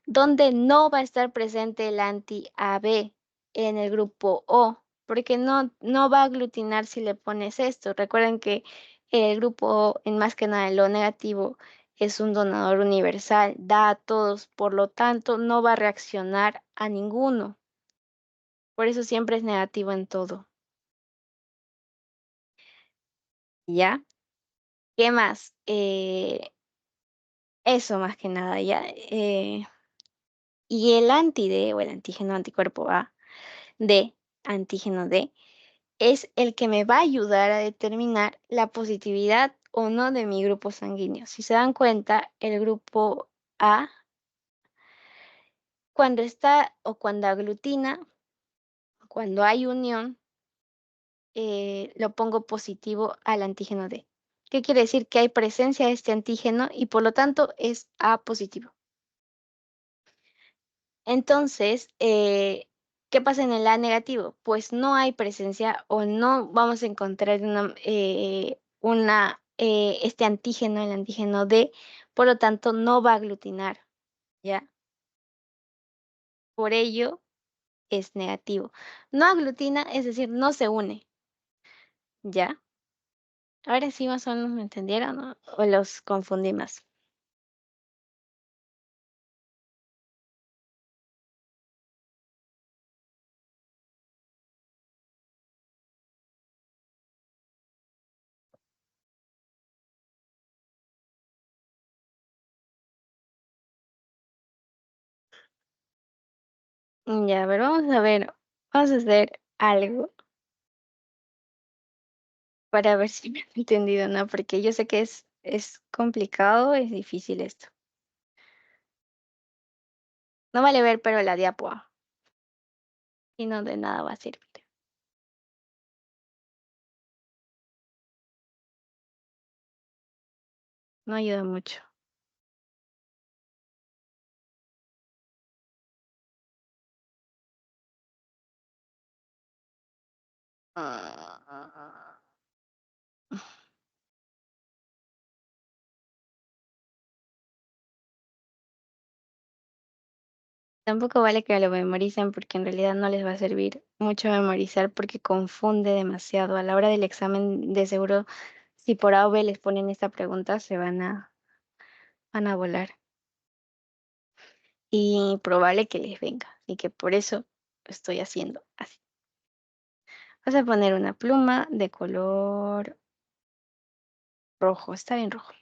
S1: Donde no va a estar presente el anti-AB en el grupo O, porque no va a aglutinar si le pones esto. Recuerden que el grupo O, en más que nada el O negativo, es un donador universal, da a todos, por lo tanto no va a reaccionar a ninguno. Por eso siempre es negativo en todo. ¿Ya? ¿Qué más? Eso más que nada, ¿ya? Y el anti-D o el antígeno anticuerpo A, D, antígeno D, es el que me va a ayudar a determinar la positividad o no de mi grupo sanguíneo. Si se dan cuenta, el grupo A, cuando está o cuando aglutina, cuando hay unión, lo pongo positivo al antígeno D. ¿Qué quiere decir? Que hay presencia de este antígeno y por lo tanto es A positivo. Entonces, ¿qué pasa en el A negativo? Pues no hay presencia o no vamos a encontrar este antígeno, el antígeno D, por lo tanto no va a aglutinar, ¿ya? Por ello es negativo. No aglutina, es decir, no se une, ¿ya? Ahora sí más o menos me entendieron, ¿no? O los confundí más. Ya, a ver, vamos a hacer algo para ver si me han entendido, ¿no? Porque yo sé que es complicado, es difícil esto. No vale ver, pero la diapo, y no de nada va a servir. No ayuda mucho. Ah, Tampoco vale que lo memoricen porque en realidad no les va a servir mucho memorizar porque confunde demasiado. A la hora del examen, de seguro, si por A o B les ponen esta pregunta, van a volar. Y probable que les venga. Así que por eso lo estoy haciendo así. Vas a poner una pluma de color rojo. Está bien rojo.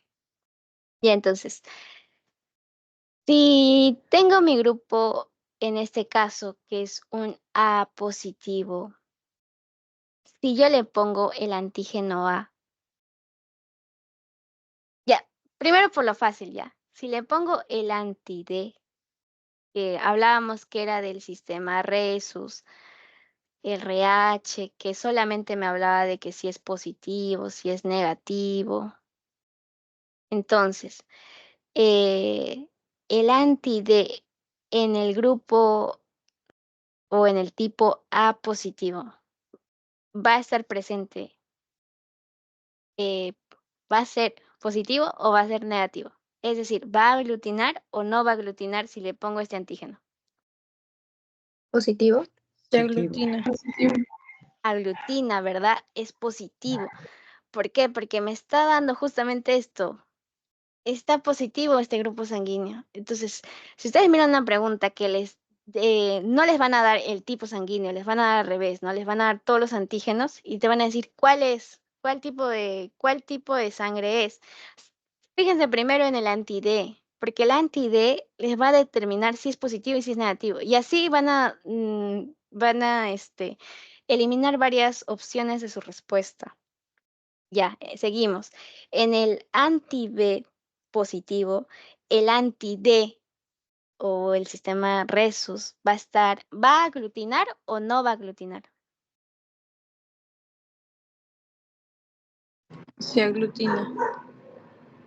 S1: Y entonces, si tengo mi grupo, en este caso, que es un A positivo, si yo le pongo el antígeno A, ya, primero por lo fácil ya, si le pongo el anti-D, que hablábamos que era del sistema Rhesus, RH, que solamente me hablaba de que si es positivo, si es negativo. Entonces, el anti-D en el grupo o en el tipo A positivo va a estar presente, va a ser positivo o va a ser negativo. Es decir, ¿va a aglutinar o no va a aglutinar si le pongo este antígeno?
S3: Positivo.
S4: Se aglutina.
S2: Positivo.
S1: Aglutina, ¿verdad? Es positivo. ¿Por qué? Porque me está dando justamente esto. Está positivo este grupo sanguíneo. Entonces, si ustedes miran una pregunta que no les van a dar el tipo sanguíneo, les van a dar al revés, ¿no? Les van a dar todos los antígenos y te van a decir cuál es, cuál tipo de sangre es. Fíjense primero en el anti-D, porque el anti-D les va a determinar si es positivo y si es negativo. Y así van a eliminar varias opciones de su respuesta. Ya, seguimos. En el anti-B positivo, el anti-D o el sistema Rhesus ¿va a aglutinar o no va a aglutinar?
S4: Se aglutina.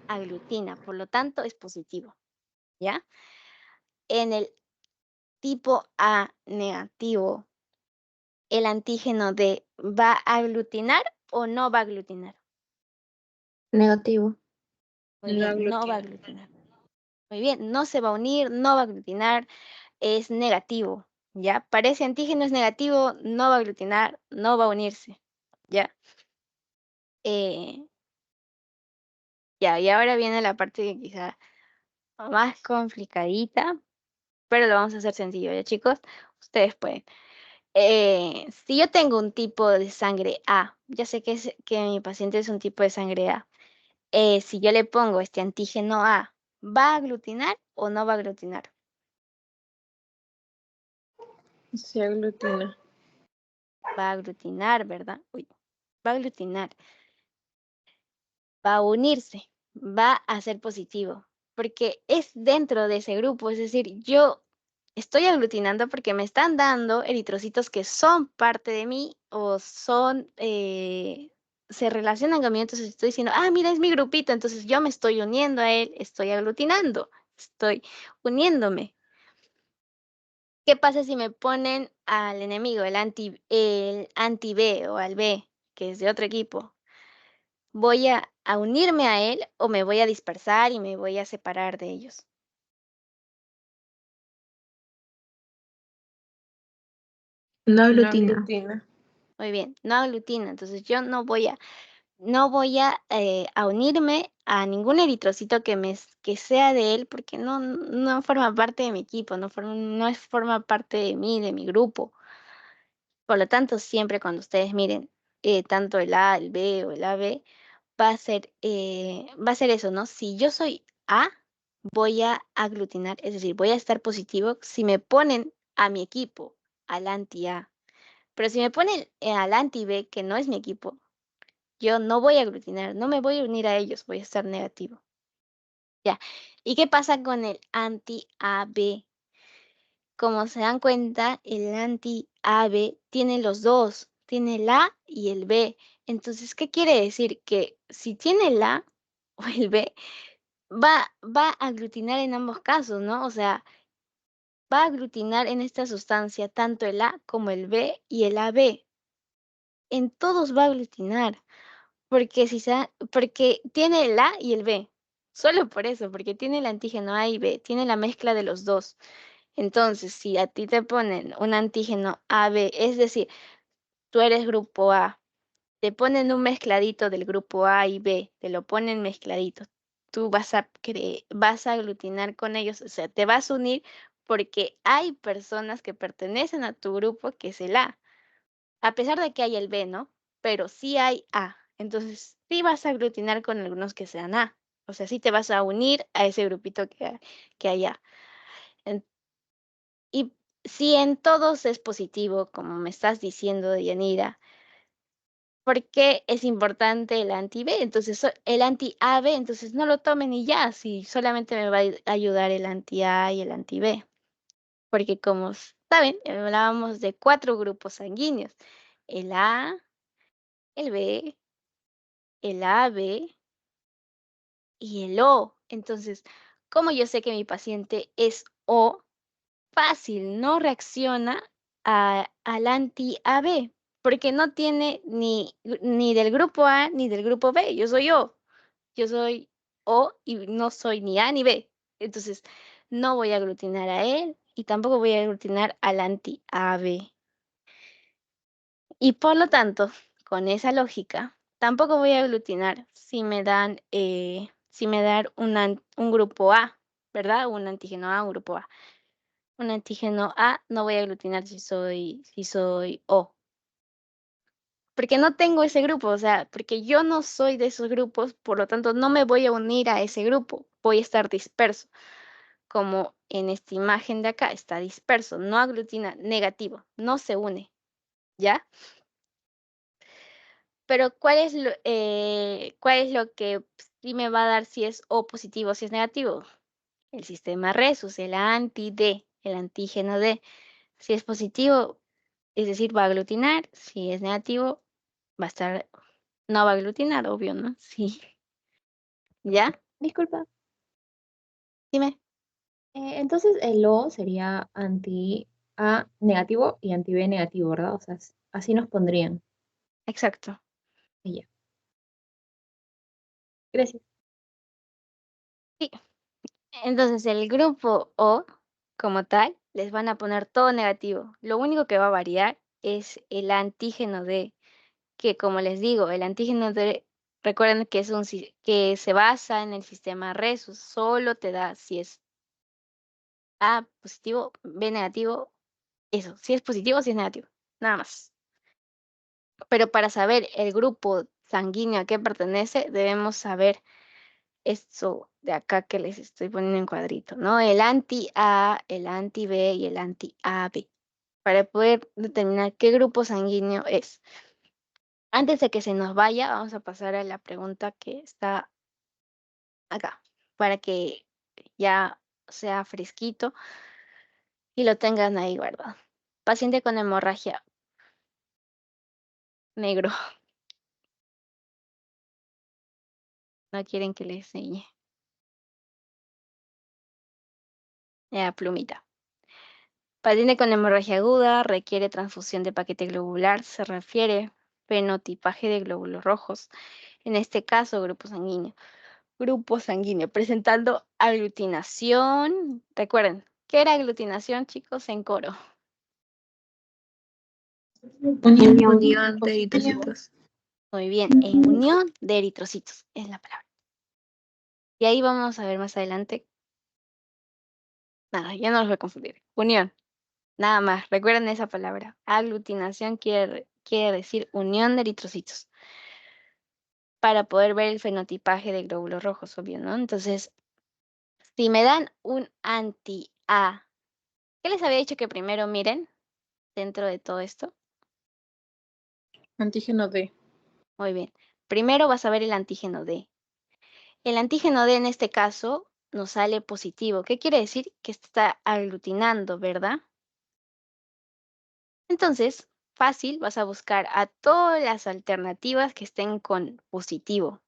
S1: Aglutina, por lo tanto es positivo, ¿ya? En el tipo A negativo, el antígeno D ¿va a aglutinar o no va a aglutinar?
S3: Negativo.
S1: Muy
S4: No
S1: bien, no va a
S4: aglutina.
S1: aglutinar. Muy bien, no se va a unir, no va a aglutinar, es negativo, ¿ya? Para ese antígeno es negativo, no va a aglutinar, no va a unirse, ¿ya? Eh, ya, y ahora viene la parte que quizá más complicadita, pero lo vamos a hacer sencillo, ¿ya, chicos? Ustedes pueden. Si yo tengo un tipo de sangre A, ya sé que mi paciente es un tipo de sangre A. Si yo le pongo este antígeno A, ¿va a aglutinar o no va a aglutinar?
S4: Se aglutina.
S1: Va a aglutinar, ¿verdad? Uy, va a aglutinar. Va a unirse, va a ser positivo, porque es dentro de ese grupo, es decir, yo estoy aglutinando porque me están dando eritrocitos que son parte de mí o se relacionan conmigo, entonces estoy diciendo, mira, es mi grupito, entonces yo me estoy uniendo a él, estoy aglutinando, estoy uniéndome. ¿Qué pasa si me ponen al enemigo, el anti B o al B, que es de otro equipo? ¿Voy a unirme a él o me voy a dispersar y me voy a separar de ellos?
S3: No
S4: No
S3: aglutina.
S4: aglutina.
S1: Muy bien, no aglutina, entonces yo no voy a unirme a ningún eritrocito que sea de él porque no forma parte de mi equipo, no forma parte de mí, de mi grupo. Por lo tanto, siempre cuando ustedes miren tanto el A, el B o el AB, va a ser eso, ¿no? Si yo soy A, voy a aglutinar, es decir, voy a estar positivo si me ponen a mi equipo, al anti-A. Pero si me ponen al anti-B, que no es mi equipo, yo no voy a aglutinar, no me voy a unir a ellos, voy a estar negativo. Ya. ¿Y qué pasa con el anti-AB? Como se dan cuenta, el anti-AB tiene los dos, tiene el A y el B. Entonces, ¿qué quiere decir? Que si tiene el A o el B, va a aglutinar en ambos casos, ¿no? O sea, va a aglutinar en esta sustancia tanto el A como el B y el AB. En todos va a aglutinar, porque tiene el A y el B. Solo por eso, porque tiene el antígeno A y B, tiene la mezcla de los dos. Entonces, si a ti te ponen un antígeno AB, es decir, tú eres grupo A, te ponen un mezcladito del grupo A y B, te lo ponen mezcladito, tú vas a aglutinar con ellos, o sea, te vas a unir porque hay personas que pertenecen a tu grupo que es el a pesar de que hay el B, ¿no? Pero sí hay A, entonces sí vas a aglutinar con algunos que sean A, o sea, sí te vas a unir a ese grupito que hay A. Y si en todos es positivo, como me estás diciendo, Yanira, ¿por qué es importante el anti-B? Entonces, el anti-AB, entonces no lo tomen y ya, si solamente me va a ayudar el anti-A y el anti-B. Porque como ¿Saben? Hablábamos de 4 grupos sanguíneos. El A, el B, el AB y el O. Entonces, ¿cómo yo sé que mi paciente es O? Fácil, no reacciona al anti-AB, porque no tiene ni del grupo A ni del grupo B. Yo soy O. Yo soy O y no soy ni A ni B. Entonces, no voy a aglutinar a él y tampoco voy a aglutinar al anti-AB. Y por lo tanto, con esa lógica, tampoco voy a aglutinar si me dan un grupo A, ¿verdad? Un antígeno A, un grupo A. Un antígeno A no voy a aglutinar si soy O. Porque no tengo ese grupo, o sea, porque yo no soy de esos grupos, por lo tanto no me voy a unir a ese grupo, voy a estar disperso. Como en esta imagen de acá está disperso, no aglutina, negativo, no se une, ¿ya? Pero ¿cuál es lo que sí me va a dar si es O positivo o si es negativo? El sistema Rhesus, el anti-D, el antígeno D. Si es positivo, es decir, va a aglutinar. Si es negativo, no va a aglutinar, obvio, ¿no? Sí. ¿Ya?
S3: Disculpa.
S1: Dime.
S3: Entonces el O sería anti-A negativo y anti-B negativo, ¿verdad? O sea, así nos pondrían.
S1: Exacto.
S3: Y ya. Gracias.
S1: Sí. Entonces, el grupo O, como tal, les van a poner todo negativo. Lo único que va a variar es el antígeno D, que como les digo, el antígeno D, recuerden que que se basa en el sistema Rhesus, solo te da si es A positivo, B negativo, eso, si es positivo, si es negativo, nada más. Pero para saber el grupo sanguíneo a qué pertenece, debemos saber esto de acá que les estoy poniendo en cuadrito, ¿no? El anti-A, el anti-B y el anti-AB, para poder determinar qué grupo sanguíneo es. Antes de que se nos vaya, vamos a pasar a la pregunta que está acá, para que ya sea fresquito y lo tengan ahí guardado. Paciente con hemorragia negro. No quieren que les enseñe. Ya, plumita. Paciente con hemorragia aguda, requiere transfusión de paquete globular, se refiere fenotipaje de glóbulos rojos, en este caso grupo sanguíneo. Grupo sanguíneo, presentando aglutinación. Recuerden, ¿qué era aglutinación, chicos, en coro?
S4: Unión de eritrocitos.
S1: Muy bien, en unión de eritrocitos, es la palabra. Y ahí vamos a ver más adelante. Nada, ya no los voy a confundir. Unión, nada más. Recuerden esa palabra. Aglutinación quiere decir unión de eritrocitos. Para poder ver el fenotipaje de glóbulos rojos, obvio, ¿no? Entonces, si me dan un anti-A, ¿qué les había dicho que primero miren dentro de todo esto?
S4: Antígeno D.
S1: Muy bien. Primero vas a ver el antígeno D. El antígeno D en este caso nos sale positivo. ¿Qué quiere decir? Que está aglutinando, ¿verdad? Entonces, fácil, vas a buscar a todas las alternativas que estén con positivo.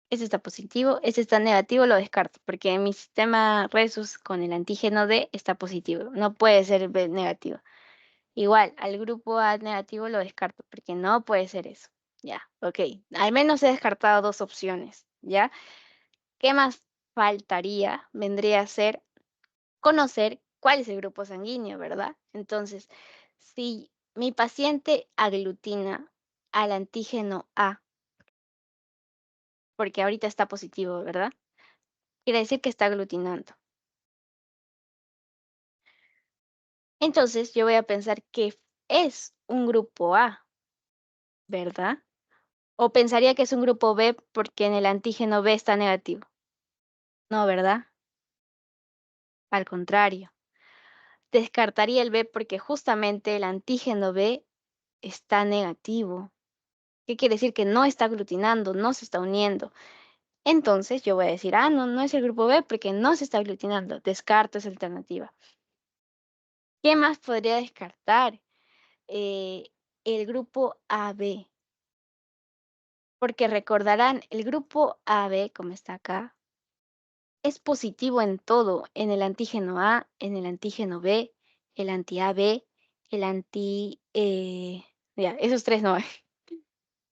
S1: Este está positivo, este está negativo, lo descarto, porque en mi sistema Rhesus con el antígeno D está positivo, no puede ser B negativo. Igual, al grupo A negativo lo descarto, porque no puede ser eso. Ya, ok. Al menos he descartado 2 opciones, ¿ya? ¿Qué más faltaría? Vendría a ser conocer cuál es el grupo sanguíneo, ¿verdad? Entonces, si mi paciente aglutina al antígeno A, porque ahorita está positivo, ¿verdad? Quiere decir que está aglutinando. Entonces, yo voy a pensar que es un grupo A, ¿verdad? O pensaría que es un grupo B porque en el antígeno B está negativo. No, ¿verdad? Al contrario. Descartaría el B porque justamente el antígeno B está negativo. ¿Qué quiere decir? Que no está aglutinando, no se está uniendo. Entonces yo voy a decir, no, no es el grupo B porque no se está aglutinando. Descarto esa alternativa. ¿Qué más podría descartar? El grupo AB. Porque recordarán, el grupo AB, como está acá, es positivo en todo, en el antígeno A, en el antígeno B, el anti-AB, el anti... ya, esos tres no,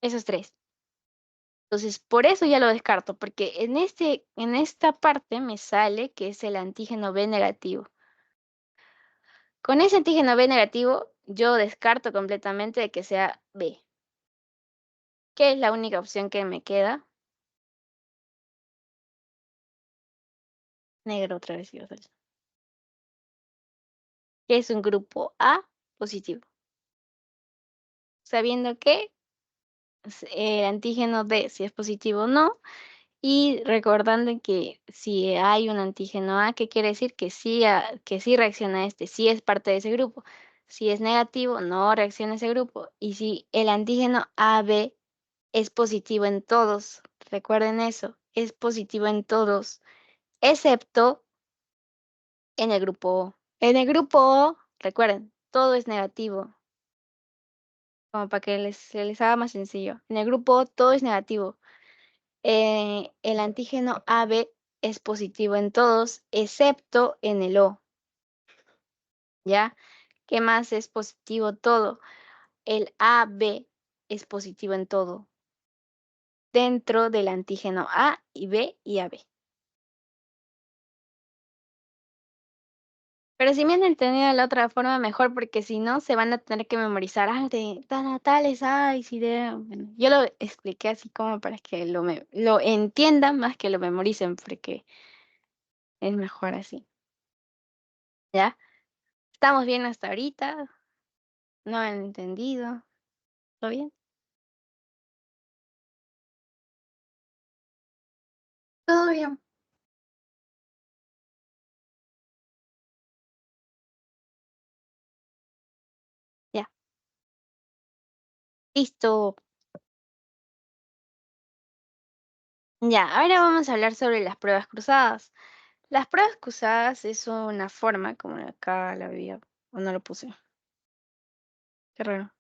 S1: esos tres. Entonces, por eso ya lo descarto, porque en esta parte me sale que es el antígeno B negativo. Con ese antígeno B negativo, yo descarto completamente de que sea B, que es la única opción que me queda. Negro otra vez, iba a salir. Que es un grupo A positivo. Sabiendo que el antígeno D si es positivo o no, y recordando que si hay un antígeno A, ¿qué quiere decir? Que sí reacciona este, sí es parte de ese grupo. Si es negativo, no reacciona ese grupo. Y si el antígeno AB es positivo en todos, recuerden eso, es positivo en todos, excepto en el grupo O. En el grupo O, recuerden, todo es negativo, como para que se les haga más sencillo. En el grupo O todo es negativo. El antígeno AB es positivo en todos, excepto en el O. ¿Ya? ¿Qué más es positivo todo? El AB es positivo en todo, dentro del antígeno A y B y AB. Pero si me han entendido de la otra forma, mejor, porque si no, se van a tener que memorizar, de tan natales, ay, sí, bueno, yo lo expliqué así como para que lo entiendan más que lo memoricen, porque es mejor así, ¿ya? ¿Estamos bien hasta ahorita? ¿No han entendido? ¿Todo bien?
S2: Todo bien.
S1: Ya. Listo. Ya, ahora vamos a hablar sobre las pruebas cruzadas. Las pruebas cruzadas es una forma, como acá la había, o no lo puse. Qué raro.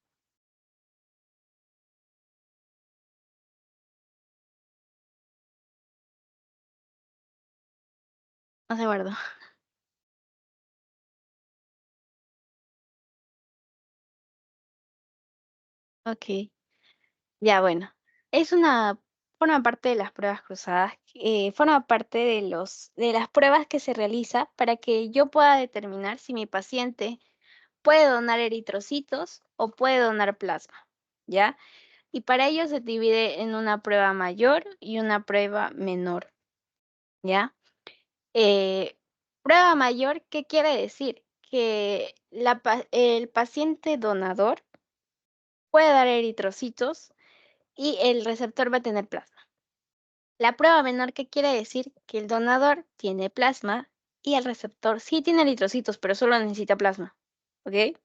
S1: No se guardó. Ok. Ya, bueno. Es una, forma parte de las pruebas cruzadas, forma parte de las pruebas que se realiza para que yo pueda determinar si mi paciente puede donar eritrocitos o puede donar plasma, ¿ya? Y para ello se divide en una prueba mayor y una prueba menor, ¿ya? Eh, Prueba mayor, ¿qué quiere decir? Que el paciente donador puede dar eritrocitos y el receptor va a tener plasma. La prueba menor, ¿qué quiere decir? Que el donador tiene plasma y el receptor sí tiene eritrocitos, pero solo necesita plasma, ¿ok?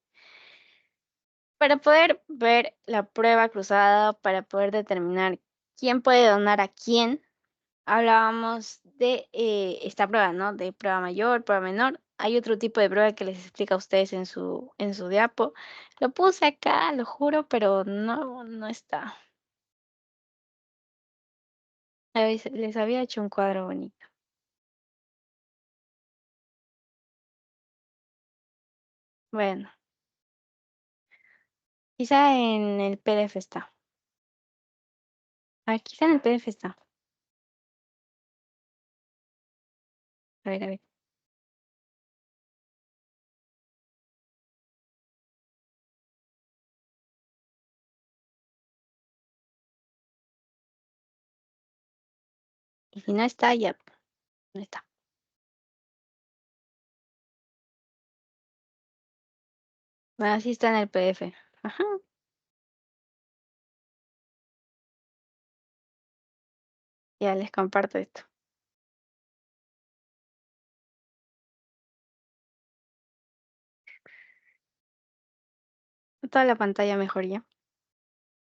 S1: Para poder ver la prueba cruzada, para poder determinar quién puede donar a quién, hablábamos de esta prueba, ¿no? De prueba mayor, prueba menor. Hay otro tipo de prueba que les explica a ustedes en su diapo. Lo puse acá, lo juro, pero no está. Les había hecho un cuadro bonito. Bueno, quizá en el PDF está. A ver, quizá en el PDF está. A ver, a ver. Y si no está, ya no está. Bueno, sí está en el PDF. Ajá. Ya les comparto esto. Toda la pantalla mejor ya.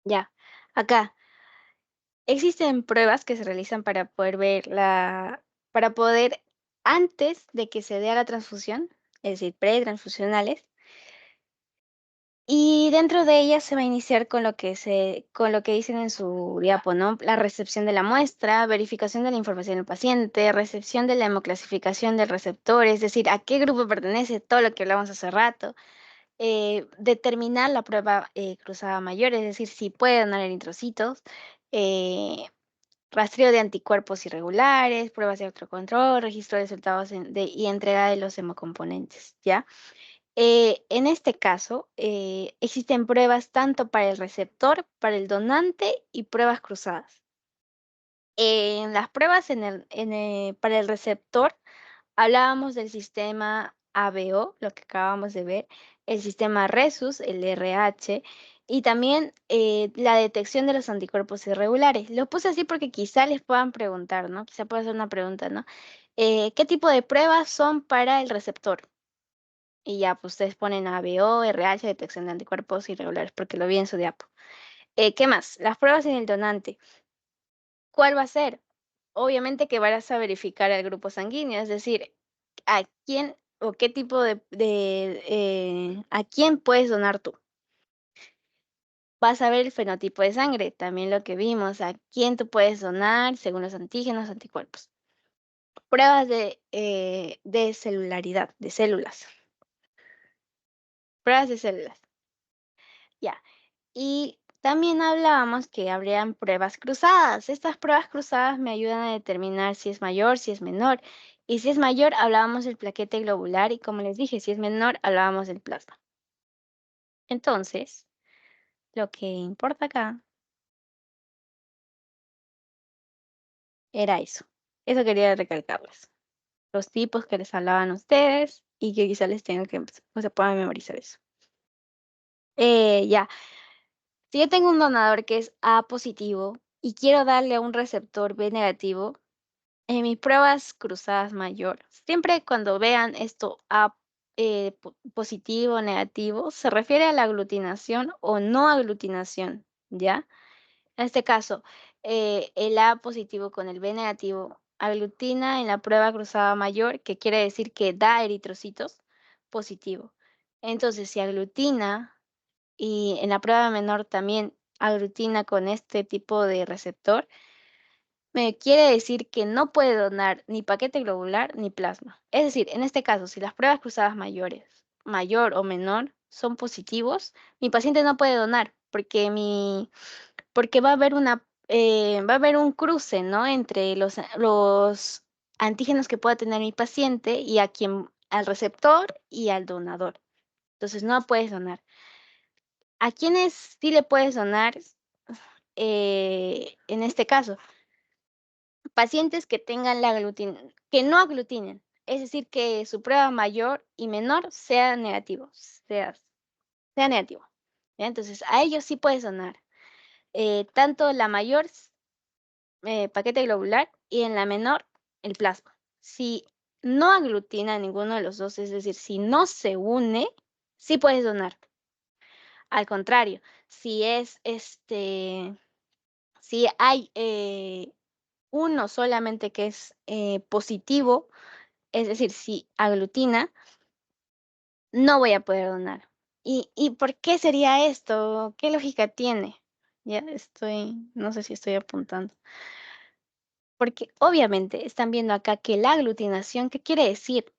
S1: Ya. Acá. Existen pruebas que se realizan para poder ver para poder, antes de que se dé a la transfusión, es decir, pretransfusionales. Y dentro de ellas se va a iniciar con lo que dicen en su diapo, ¿no? La recepción de la muestra, verificación de la información del paciente, recepción de la hemoclasificación del receptor, es decir, a qué grupo pertenece, todo lo que hablamos hace rato, determinar la prueba cruzada mayor, es decir, si puede donar eritrocitos, eh, rastreo de anticuerpos irregulares, pruebas de autocontrol, registro de resultados y entrega de los hemocomponentes, ¿ya? En este caso, existen pruebas tanto para el receptor, para el donante y pruebas cruzadas. En las pruebas para el receptor, hablábamos del sistema ABO, lo que acabamos de ver, el sistema Rhesus, el RH, y también la detección de los anticuerpos irregulares. Lo puse así porque quizá les puedan preguntar, ¿no? Quizá pueda hacer una pregunta, ¿no? ¿Qué tipo de pruebas son para el receptor? Y ya, pues ustedes ponen ABO, RH, detección de anticuerpos irregulares, porque lo vi en su diapo. ¿Qué más? Las pruebas en el donante. ¿Cuál va a ser? Obviamente que vas a verificar el grupo sanguíneo, es decir, a quién o qué tipo a quién puedes donar tú. Vas a ver el fenotipo de sangre, también lo que vimos, a quién tú puedes donar según los antígenos, anticuerpos. Pruebas de celularidad, de células. Pruebas de células. Ya. Y también hablábamos que habrían pruebas cruzadas. Estas pruebas cruzadas me ayudan a determinar si es mayor, si es menor. Y si es mayor, hablábamos del plaquete globular y como les dije, si es menor, hablábamos del plasma. Entonces, lo que importa acá era eso. Eso quería recalcarles. Los tipos que les hablaban a ustedes y que quizá les tengan que, pues, se puedan memorizar eso. Ya. Si yo tengo un donador que es A positivo y quiero darle a un receptor B negativo, en mis pruebas cruzadas mayor, siempre cuando vean esto A positivo o negativo, se refiere a la aglutinación o no aglutinación, ¿ya? En este caso, el A positivo con el B negativo aglutina en la prueba cruzada mayor, que quiere decir que da eritrocitos positivo. Entonces, si aglutina y en la prueba menor también aglutina con este tipo de receptor, me quiere decir que no puede donar ni paquete globular ni plasma. Es decir, en este caso, si las pruebas cruzadas mayores, mayor o menor, son positivos, mi paciente no puede donar porque va a haber va a haber un cruce, ¿no? Entre los antígenos que pueda tener mi paciente y al receptor y al donador. Entonces no puedes donar. ¿A quiénes sí le puedes donar en este caso? Pacientes que tengan que no aglutinen, es decir, que su prueba mayor y menor sea negativo, sea negativo. ¿Ya? Entonces, a ellos sí puedes donar. Tanto la mayor, paquete globular, y en la menor, el plasma. Si no aglutina ninguno de los dos, es decir, si no se une, sí puedes donar. Al contrario, si es si hay uno solamente que es positivo, es decir, si aglutina, no voy a poder donar. ¿Y por qué sería esto? ¿Qué lógica tiene? Ya no sé si estoy apuntando. Porque obviamente están viendo acá que la aglutinación, ¿qué quiere decir?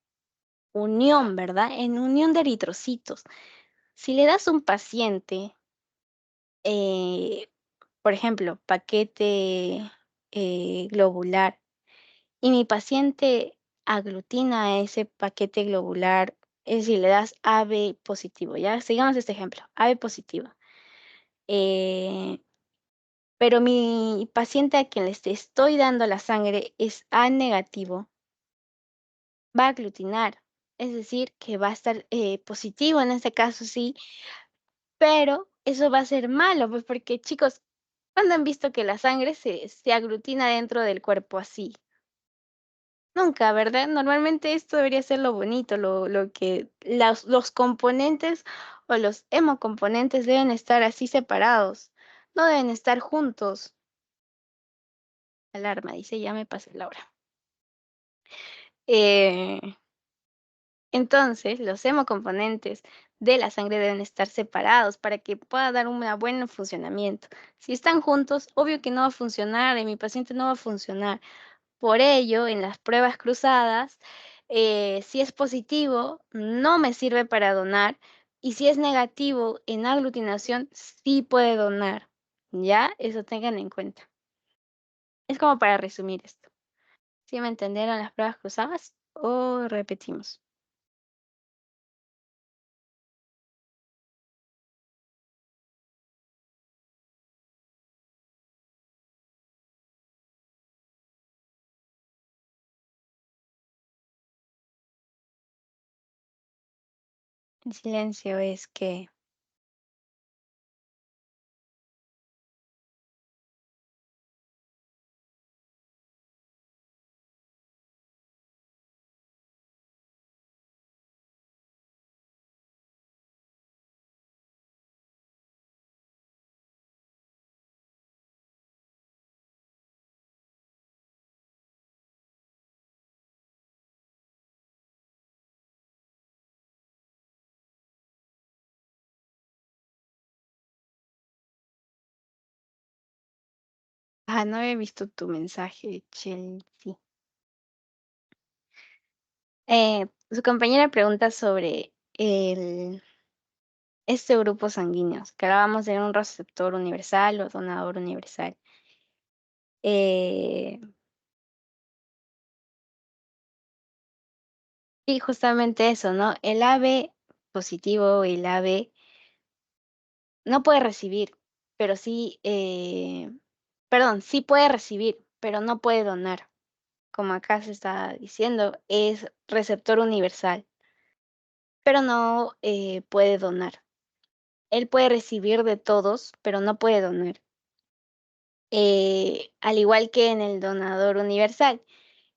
S1: Unión, ¿verdad? En unión de eritrocitos. Si le das un paciente, eh, por ejemplo, paquete globular, y mi paciente aglutina a ese paquete globular, es decir, le das AB positivo, ya sigamos este ejemplo, AB positivo. Pero mi paciente a quien les estoy dando la sangre es A negativo, va a aglutinar, es decir, que va a estar positivo en este caso, sí, pero eso va a ser malo, pues porque chicos, ¿cuándo han visto que la sangre se aglutina dentro del cuerpo así? Nunca, ¿verdad? Normalmente esto debería ser lo bonito, lo que los componentes o los hemocomponentes deben estar así separados, no deben estar juntos. Alarma, dice, ya me pasé la hora. Entonces, los hemocomponentes de la sangre deben estar separados para que pueda dar un buen funcionamiento. Si están juntos, obvio que no va a funcionar, en mi paciente no va a funcionar. Por ello, en las pruebas cruzadas, si es positivo, no me sirve para donar, y si es negativo en aglutinación, sí puede donar. ¿Ya? Eso tengan en cuenta. Es como para resumir esto. ¿Sí me entendieron las pruebas cruzadas o repetimos? El silencio es que... Ah, no había visto tu mensaje, Chelsea. Su compañera pregunta sobre este grupo sanguíneo, que hablábamos de un receptor universal o donador universal. Y justamente eso, ¿no? El AB positivo, el AB no puede recibir, pero sí, perdón, sí puede recibir, pero no puede donar. Como acá se está diciendo, es receptor universal, pero no puede donar. Él puede recibir de todos, pero no puede donar. Al igual que en el donador universal,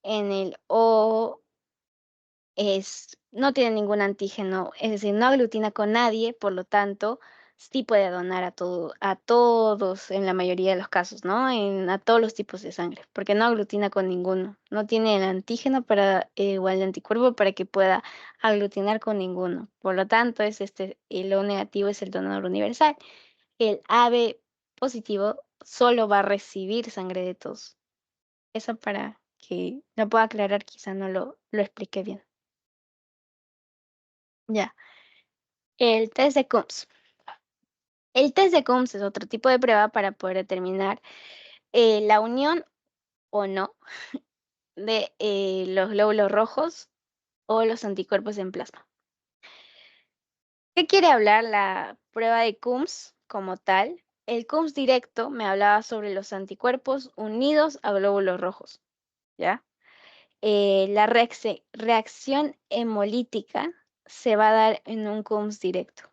S1: en el O no tiene ningún antígeno, es decir, no aglutina con nadie, por lo tanto, sí puede donar a todos en la mayoría de los casos, ¿no? A todos los tipos de sangre, porque no aglutina con ninguno, no tiene el antígeno o el anticuerpo para que pueda aglutinar con ninguno. Por lo tanto, el O negativo es el donador universal. El AB positivo solo va a recibir sangre de todos. Eso para que lo pueda aclarar, quizá no lo expliqué bien. Ya. El test de Coombs. El test de Coombs es otro tipo de prueba para poder determinar la unión o no de los glóbulos rojos o los anticuerpos en plasma. ¿Qué quiere hablar la prueba de Coombs como tal? El Coombs directo me hablaba sobre los anticuerpos unidos a glóbulos rojos, ¿ya? La reacción hemolítica se va a dar en un Coombs directo.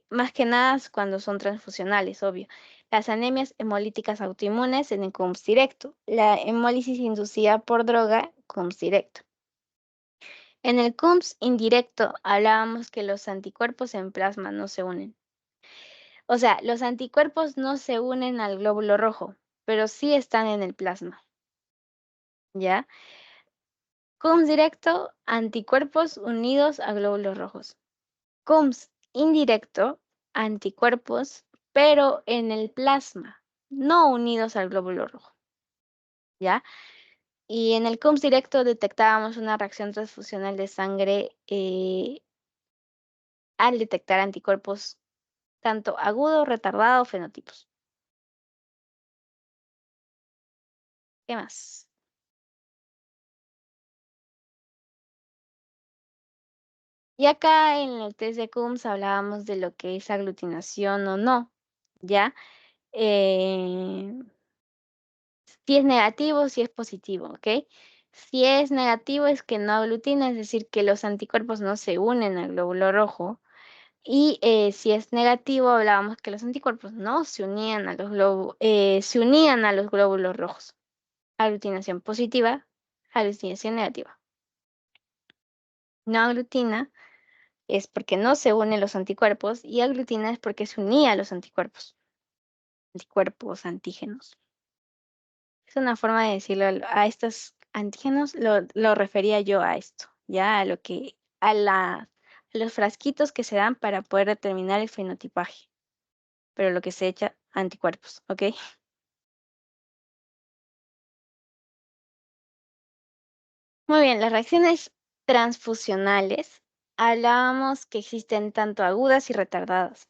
S1: Más que nada cuando son transfusionales, obvio. Las anemias hemolíticas autoinmunes en el Coombs directo. La hemólisis inducida por droga, Coombs directo. En el Coombs indirecto hablábamos que los anticuerpos en plasma no se unen. O sea, los anticuerpos no se unen al glóbulo rojo, pero sí están en el plasma. ¿Ya? Coombs directo, anticuerpos unidos a glóbulos rojos. Coombs indirecto, anticuerpos, pero en el plasma, no unidos al glóbulo rojo. ¿Ya? Y en el Coombs directo detectábamos una reacción transfusional de sangre al detectar anticuerpos tanto agudo, retardado, fenotipos. ¿Qué más? Y acá en el test de Coombs hablábamos de lo que es aglutinación o no, ¿ya? Si es negativo, si es positivo, ¿ok? Si es negativo es que no aglutina, es decir, que los anticuerpos no se unen al glóbulo rojo. Y si es negativo, hablábamos que los anticuerpos no se unían a se unían a los glóbulos rojos. Aglutinación positiva, aglutinación negativa. No aglutina es porque no se unen los anticuerpos y aglutina es porque se unía a los anticuerpos. Anticuerpos, antígenos. Es una forma de decirlo a estos antígenos, lo refería yo a esto, ya a lo que a los frasquitos que se dan para poder determinar el fenotipaje, pero lo que se echa anticuerpos, ¿ok? Muy bien, las reacciones transfusionales, hablábamos que existen tanto agudas y retardadas.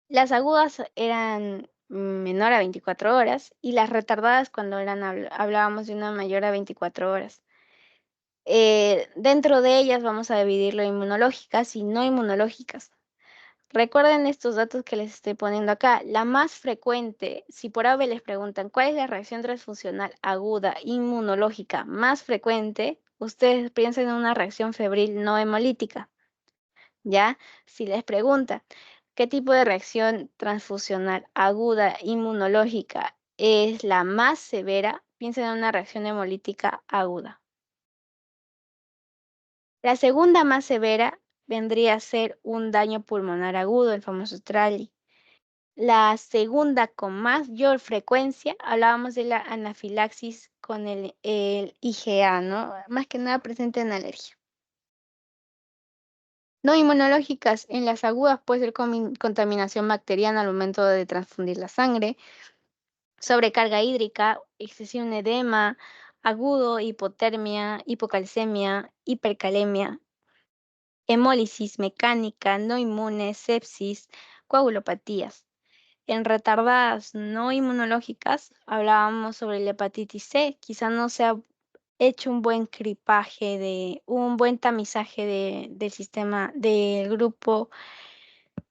S1: Las agudas eran menor a 24 horas y las retardadas cuando hablábamos de una mayor a 24 horas. Dentro de ellas vamos a dividirlo en inmunológicas y no inmunológicas. Recuerden estos datos que les estoy poniendo acá. La más frecuente, si por ave les preguntan cuál es la reacción transfusional aguda inmunológica más frecuente, ustedes piensen en una reacción febril no hemolítica. ¿Ya? Si les preguntan qué tipo de reacción transfusional aguda inmunológica es la más severa, piensen en una reacción hemolítica aguda. La segunda más severa vendría a ser un daño pulmonar agudo, el famoso TRALI. La segunda con mayor frecuencia, hablábamos de la anafilaxis con el IgA, ¿no? Más que nada presente en alergia. No inmunológicas, en las agudas puede ser contaminación bacteriana al momento de transfundir la sangre, sobrecarga hídrica, excesivo edema, agudo, hipotermia, hipocalcemia, hipercalemia, hemólisis mecánica, no inmune, sepsis, coagulopatías. En retardadas no inmunológicas hablábamos sobre la hepatitis C, quizá no se ha hecho un buen cripaje, un buen tamizaje del sistema, del grupo,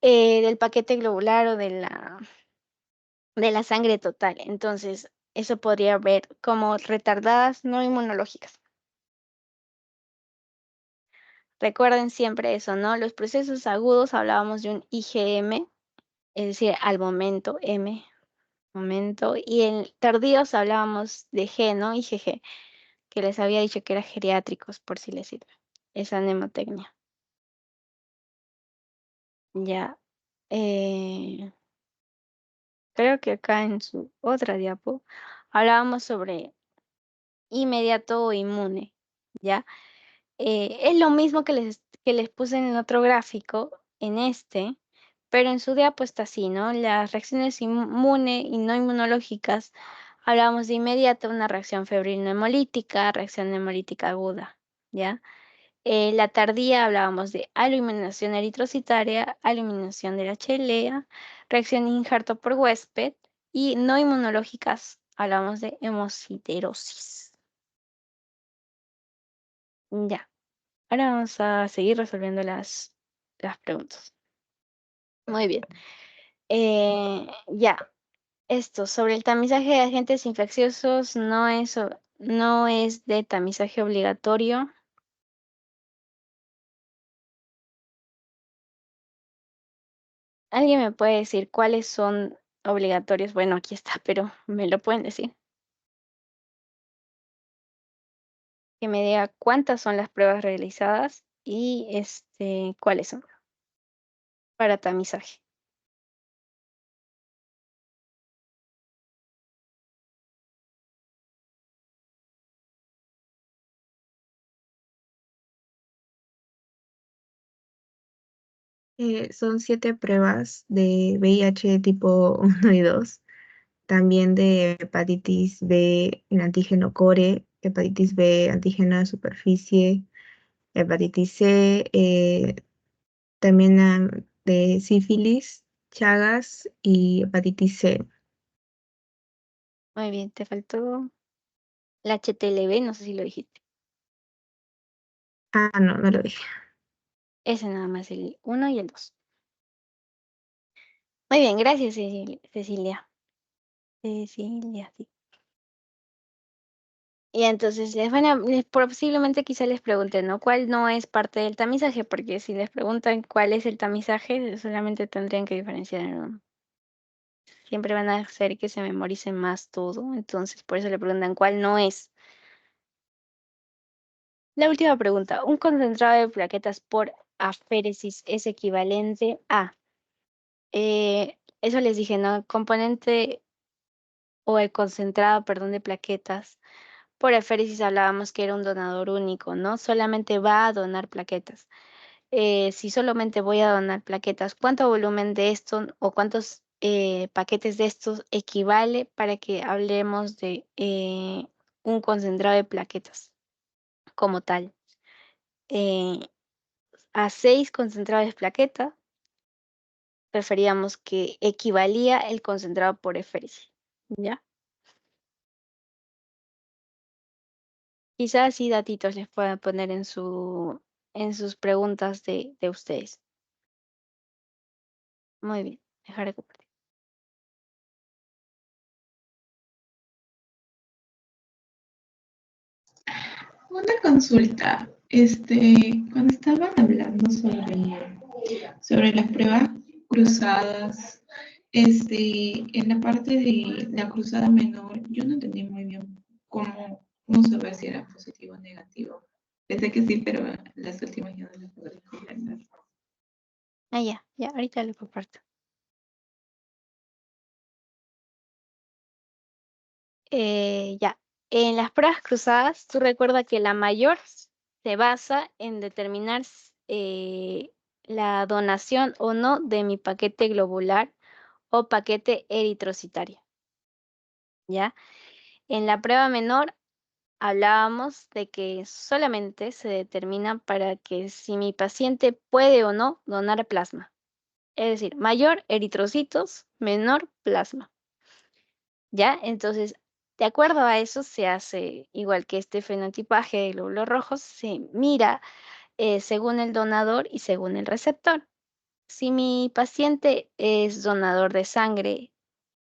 S1: del paquete globular o de la sangre total. Entonces, eso podría ver como retardadas no inmunológicas. Recuerden siempre eso, ¿no? Los procesos agudos hablábamos de un IgM, es decir, al momento momento, y en tardíos hablábamos de G, ¿no? IgG, que les había dicho que era geriátricos, por si les sirve. Esa mnemotecnia. Ya. Creo que acá en su otra diapo hablábamos sobre inmediato o inmune, ¿ya? Es lo mismo que les puse en el otro gráfico, en este, pero en su diapo está así, ¿no? Las reacciones inmune y no inmunológicas, hablábamos de inmediato, una reacción febril no hemolítica, reacción hemolítica aguda, ¿ya? La tardía hablábamos de aloiminación eritrocitaria, aloiminación de la HLA, reacción injerto por huésped y no inmunológicas hablamos de hemosiderosis. Ya, ahora vamos a seguir resolviendo las preguntas. Muy bien. Ya, esto sobre el tamizaje de agentes infecciosos no es de tamizaje obligatorio. ¿Alguien me puede decir cuáles son obligatorios? Bueno, aquí está, pero me lo pueden decir. Que me diga cuántas son las pruebas realizadas y cuáles son para tamizaje.
S4: Son 7 pruebas de VIH tipo 1 y 2, también de hepatitis B en antígeno core, hepatitis B antígeno de superficie, hepatitis C, también de sífilis, Chagas y hepatitis C.
S1: Muy bien, te faltó la HTLV, no sé si lo dijiste.
S4: Ah, no, no lo dije.
S1: Ese nada más, el 1 y el 2. Muy bien, gracias Cecilia. Cecilia, sí. Y entonces posiblemente quizá les pregunten, ¿no? ¿Cuál no es parte del tamizaje? Porque si les preguntan cuál es el tamizaje, solamente tendrían que diferenciar en uno. Siempre van a hacer que se memoricen más todo, entonces por eso le preguntan cuál no es. La última pregunta, ¿un concentrado de plaquetas por aféresis es equivalente a? Eso les dije, ¿no? Componente o el concentrado, perdón, de plaquetas Por aféresis hablábamos que era un donador único, ¿no? Solamente va a donar plaquetas. Si solamente voy a donar plaquetas, ¿cuánto volumen de esto o cuántos paquetes de estos equivale para que hablemos de un concentrado de plaquetas como tal? Eh, a 6 concentrados de plaqueta, referíamos que equivalía el concentrado por eféresis, ¿ya? Quizás sí datitos les puedan poner en sus preguntas de ustedes. Muy bien, dejar de compartir.
S2: Una consulta. Cuando estaban hablando sobre las pruebas cruzadas, en la parte de la cruzada menor, yo no entendí muy bien cómo saber si era positivo o negativo. Pensé que sí, pero las últimas ya no las puedo comprender.
S1: Ah, ya, ahorita lo comparto. Ya, en las pruebas cruzadas, tú recuerda que la mayor se basa en determinar la donación o no de mi paquete globular o paquete eritrocitario, ¿ya? En la prueba menor hablábamos de que solamente se determina para que si mi paciente puede o no donar plasma. Es decir, mayor eritrocitos, menor plasma. ¿Ya? Entonces, de acuerdo a eso se hace, igual que este fenotipaje de glóbulos rojos, se mira según el donador y según el receptor. Si mi paciente es donador de sangre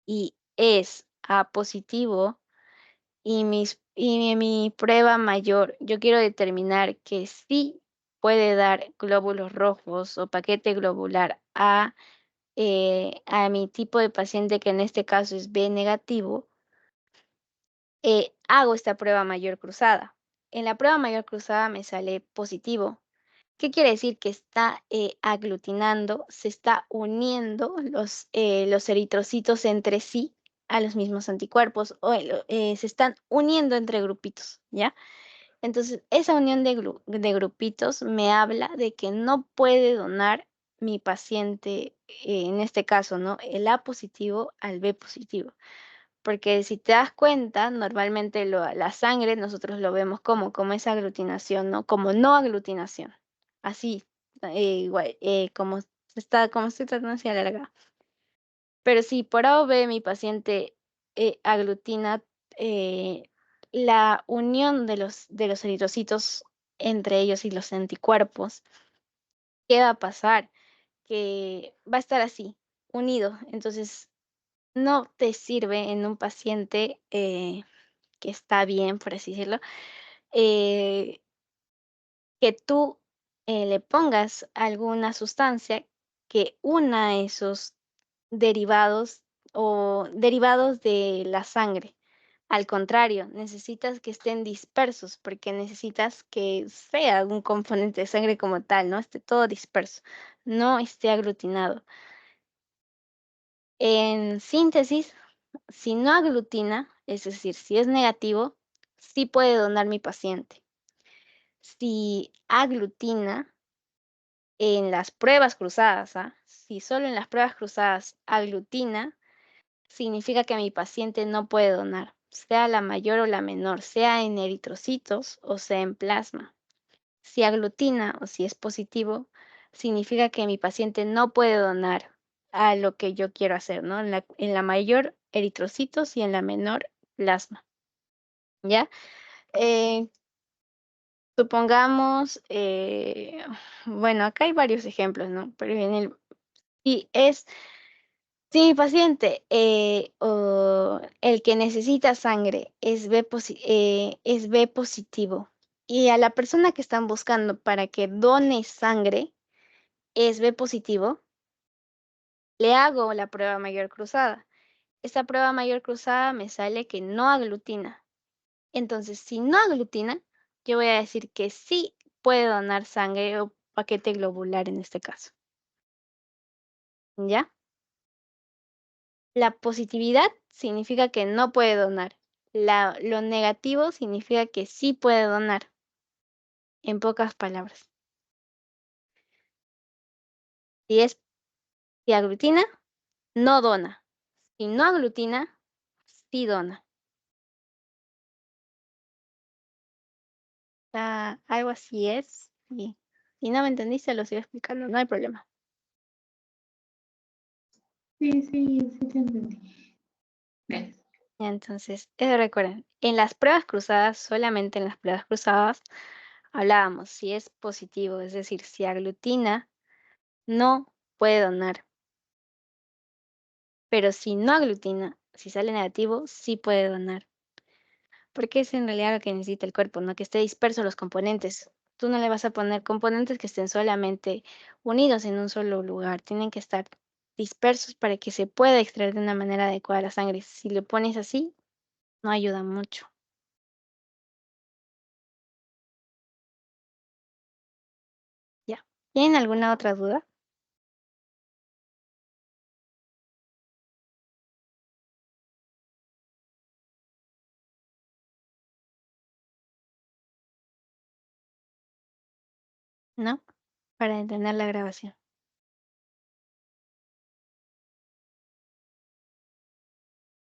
S1: y es A positivo y mi prueba mayor, yo quiero determinar que sí puede dar glóbulos rojos o paquete globular a mi tipo de paciente, que en este caso es B negativo, hago esta prueba mayor cruzada. En la prueba mayor cruzada me sale positivo. ¿Qué quiere decir? Que está aglutinando, se está uniendo los eritrocitos entre sí a los mismos anticuerpos o se están uniendo entre grupitos, ¿ya? Entonces, esa unión de grupitos me habla de que no puede donar mi paciente, en este caso, ¿no? El A positivo al B positivo. Porque si te das cuenta, normalmente la sangre nosotros lo vemos como esa aglutinación, ¿no? Como no aglutinación. Así, igual, como estoy tratando de decir alargar. Pero si por A o B mi paciente aglutina, eh, la unión de los eritrocitos entre ellos y los anticuerpos, ¿qué va a pasar? Que va a estar así, unido. Entonces, no te sirve en un paciente que está bien, por así decirlo, eh, que tú le pongas alguna sustancia que una esos derivados o derivados de la sangre. Al contrario, necesitas que estén dispersos porque necesitas que sea un componente de sangre como tal, ¿no? Esté todo disperso, no esté aglutinado. En síntesis, si no aglutina, es decir, si es negativo, sí puede donar mi paciente. Si aglutina en las pruebas cruzadas, si solo en las pruebas cruzadas aglutina, significa que mi paciente no puede donar, sea la mayor o la menor, sea en eritrocitos o sea en plasma. Si aglutina o si es positivo, significa que mi paciente no puede donar a lo que yo quiero hacer, ¿no? En la mayor eritrocitos y en la menor plasma, ¿ya? Eh, supongamos, bueno, acá hay varios ejemplos, ¿no? Pero y si mi paciente o el que necesita sangre es B positivo y a la persona que están buscando para que done sangre es B positivo, le hago la prueba mayor cruzada. Esta prueba mayor cruzada me sale que no aglutina. Entonces, si no aglutina, yo voy a decir que sí puede donar sangre o paquete globular en este caso. ¿Ya? La positividad significa que no puede donar. Lo negativo significa que sí puede donar, en pocas palabras. Si aglutina, no dona. Si no aglutina, sí dona. Algo así es. Y si no me entendiste, lo sigo explicando, no hay problema.
S2: Sí, te entendí. Gracias.
S1: Entonces, recuerden, en las pruebas cruzadas, solamente en las pruebas cruzadas, hablábamos si es positivo, es decir, si aglutina, no puede donar. Pero si no aglutina, si sale negativo, sí puede donar. Porque es en realidad lo que necesita el cuerpo, ¿no? Que esté disperso los componentes. Tú no le vas a poner componentes que estén solamente unidos en un solo lugar. Tienen que estar dispersos para que se pueda extraer de una manera adecuada la sangre. Si lo pones así, no ayuda mucho. Ya. ¿Tienen alguna otra duda? ¿No? Para detener la grabación.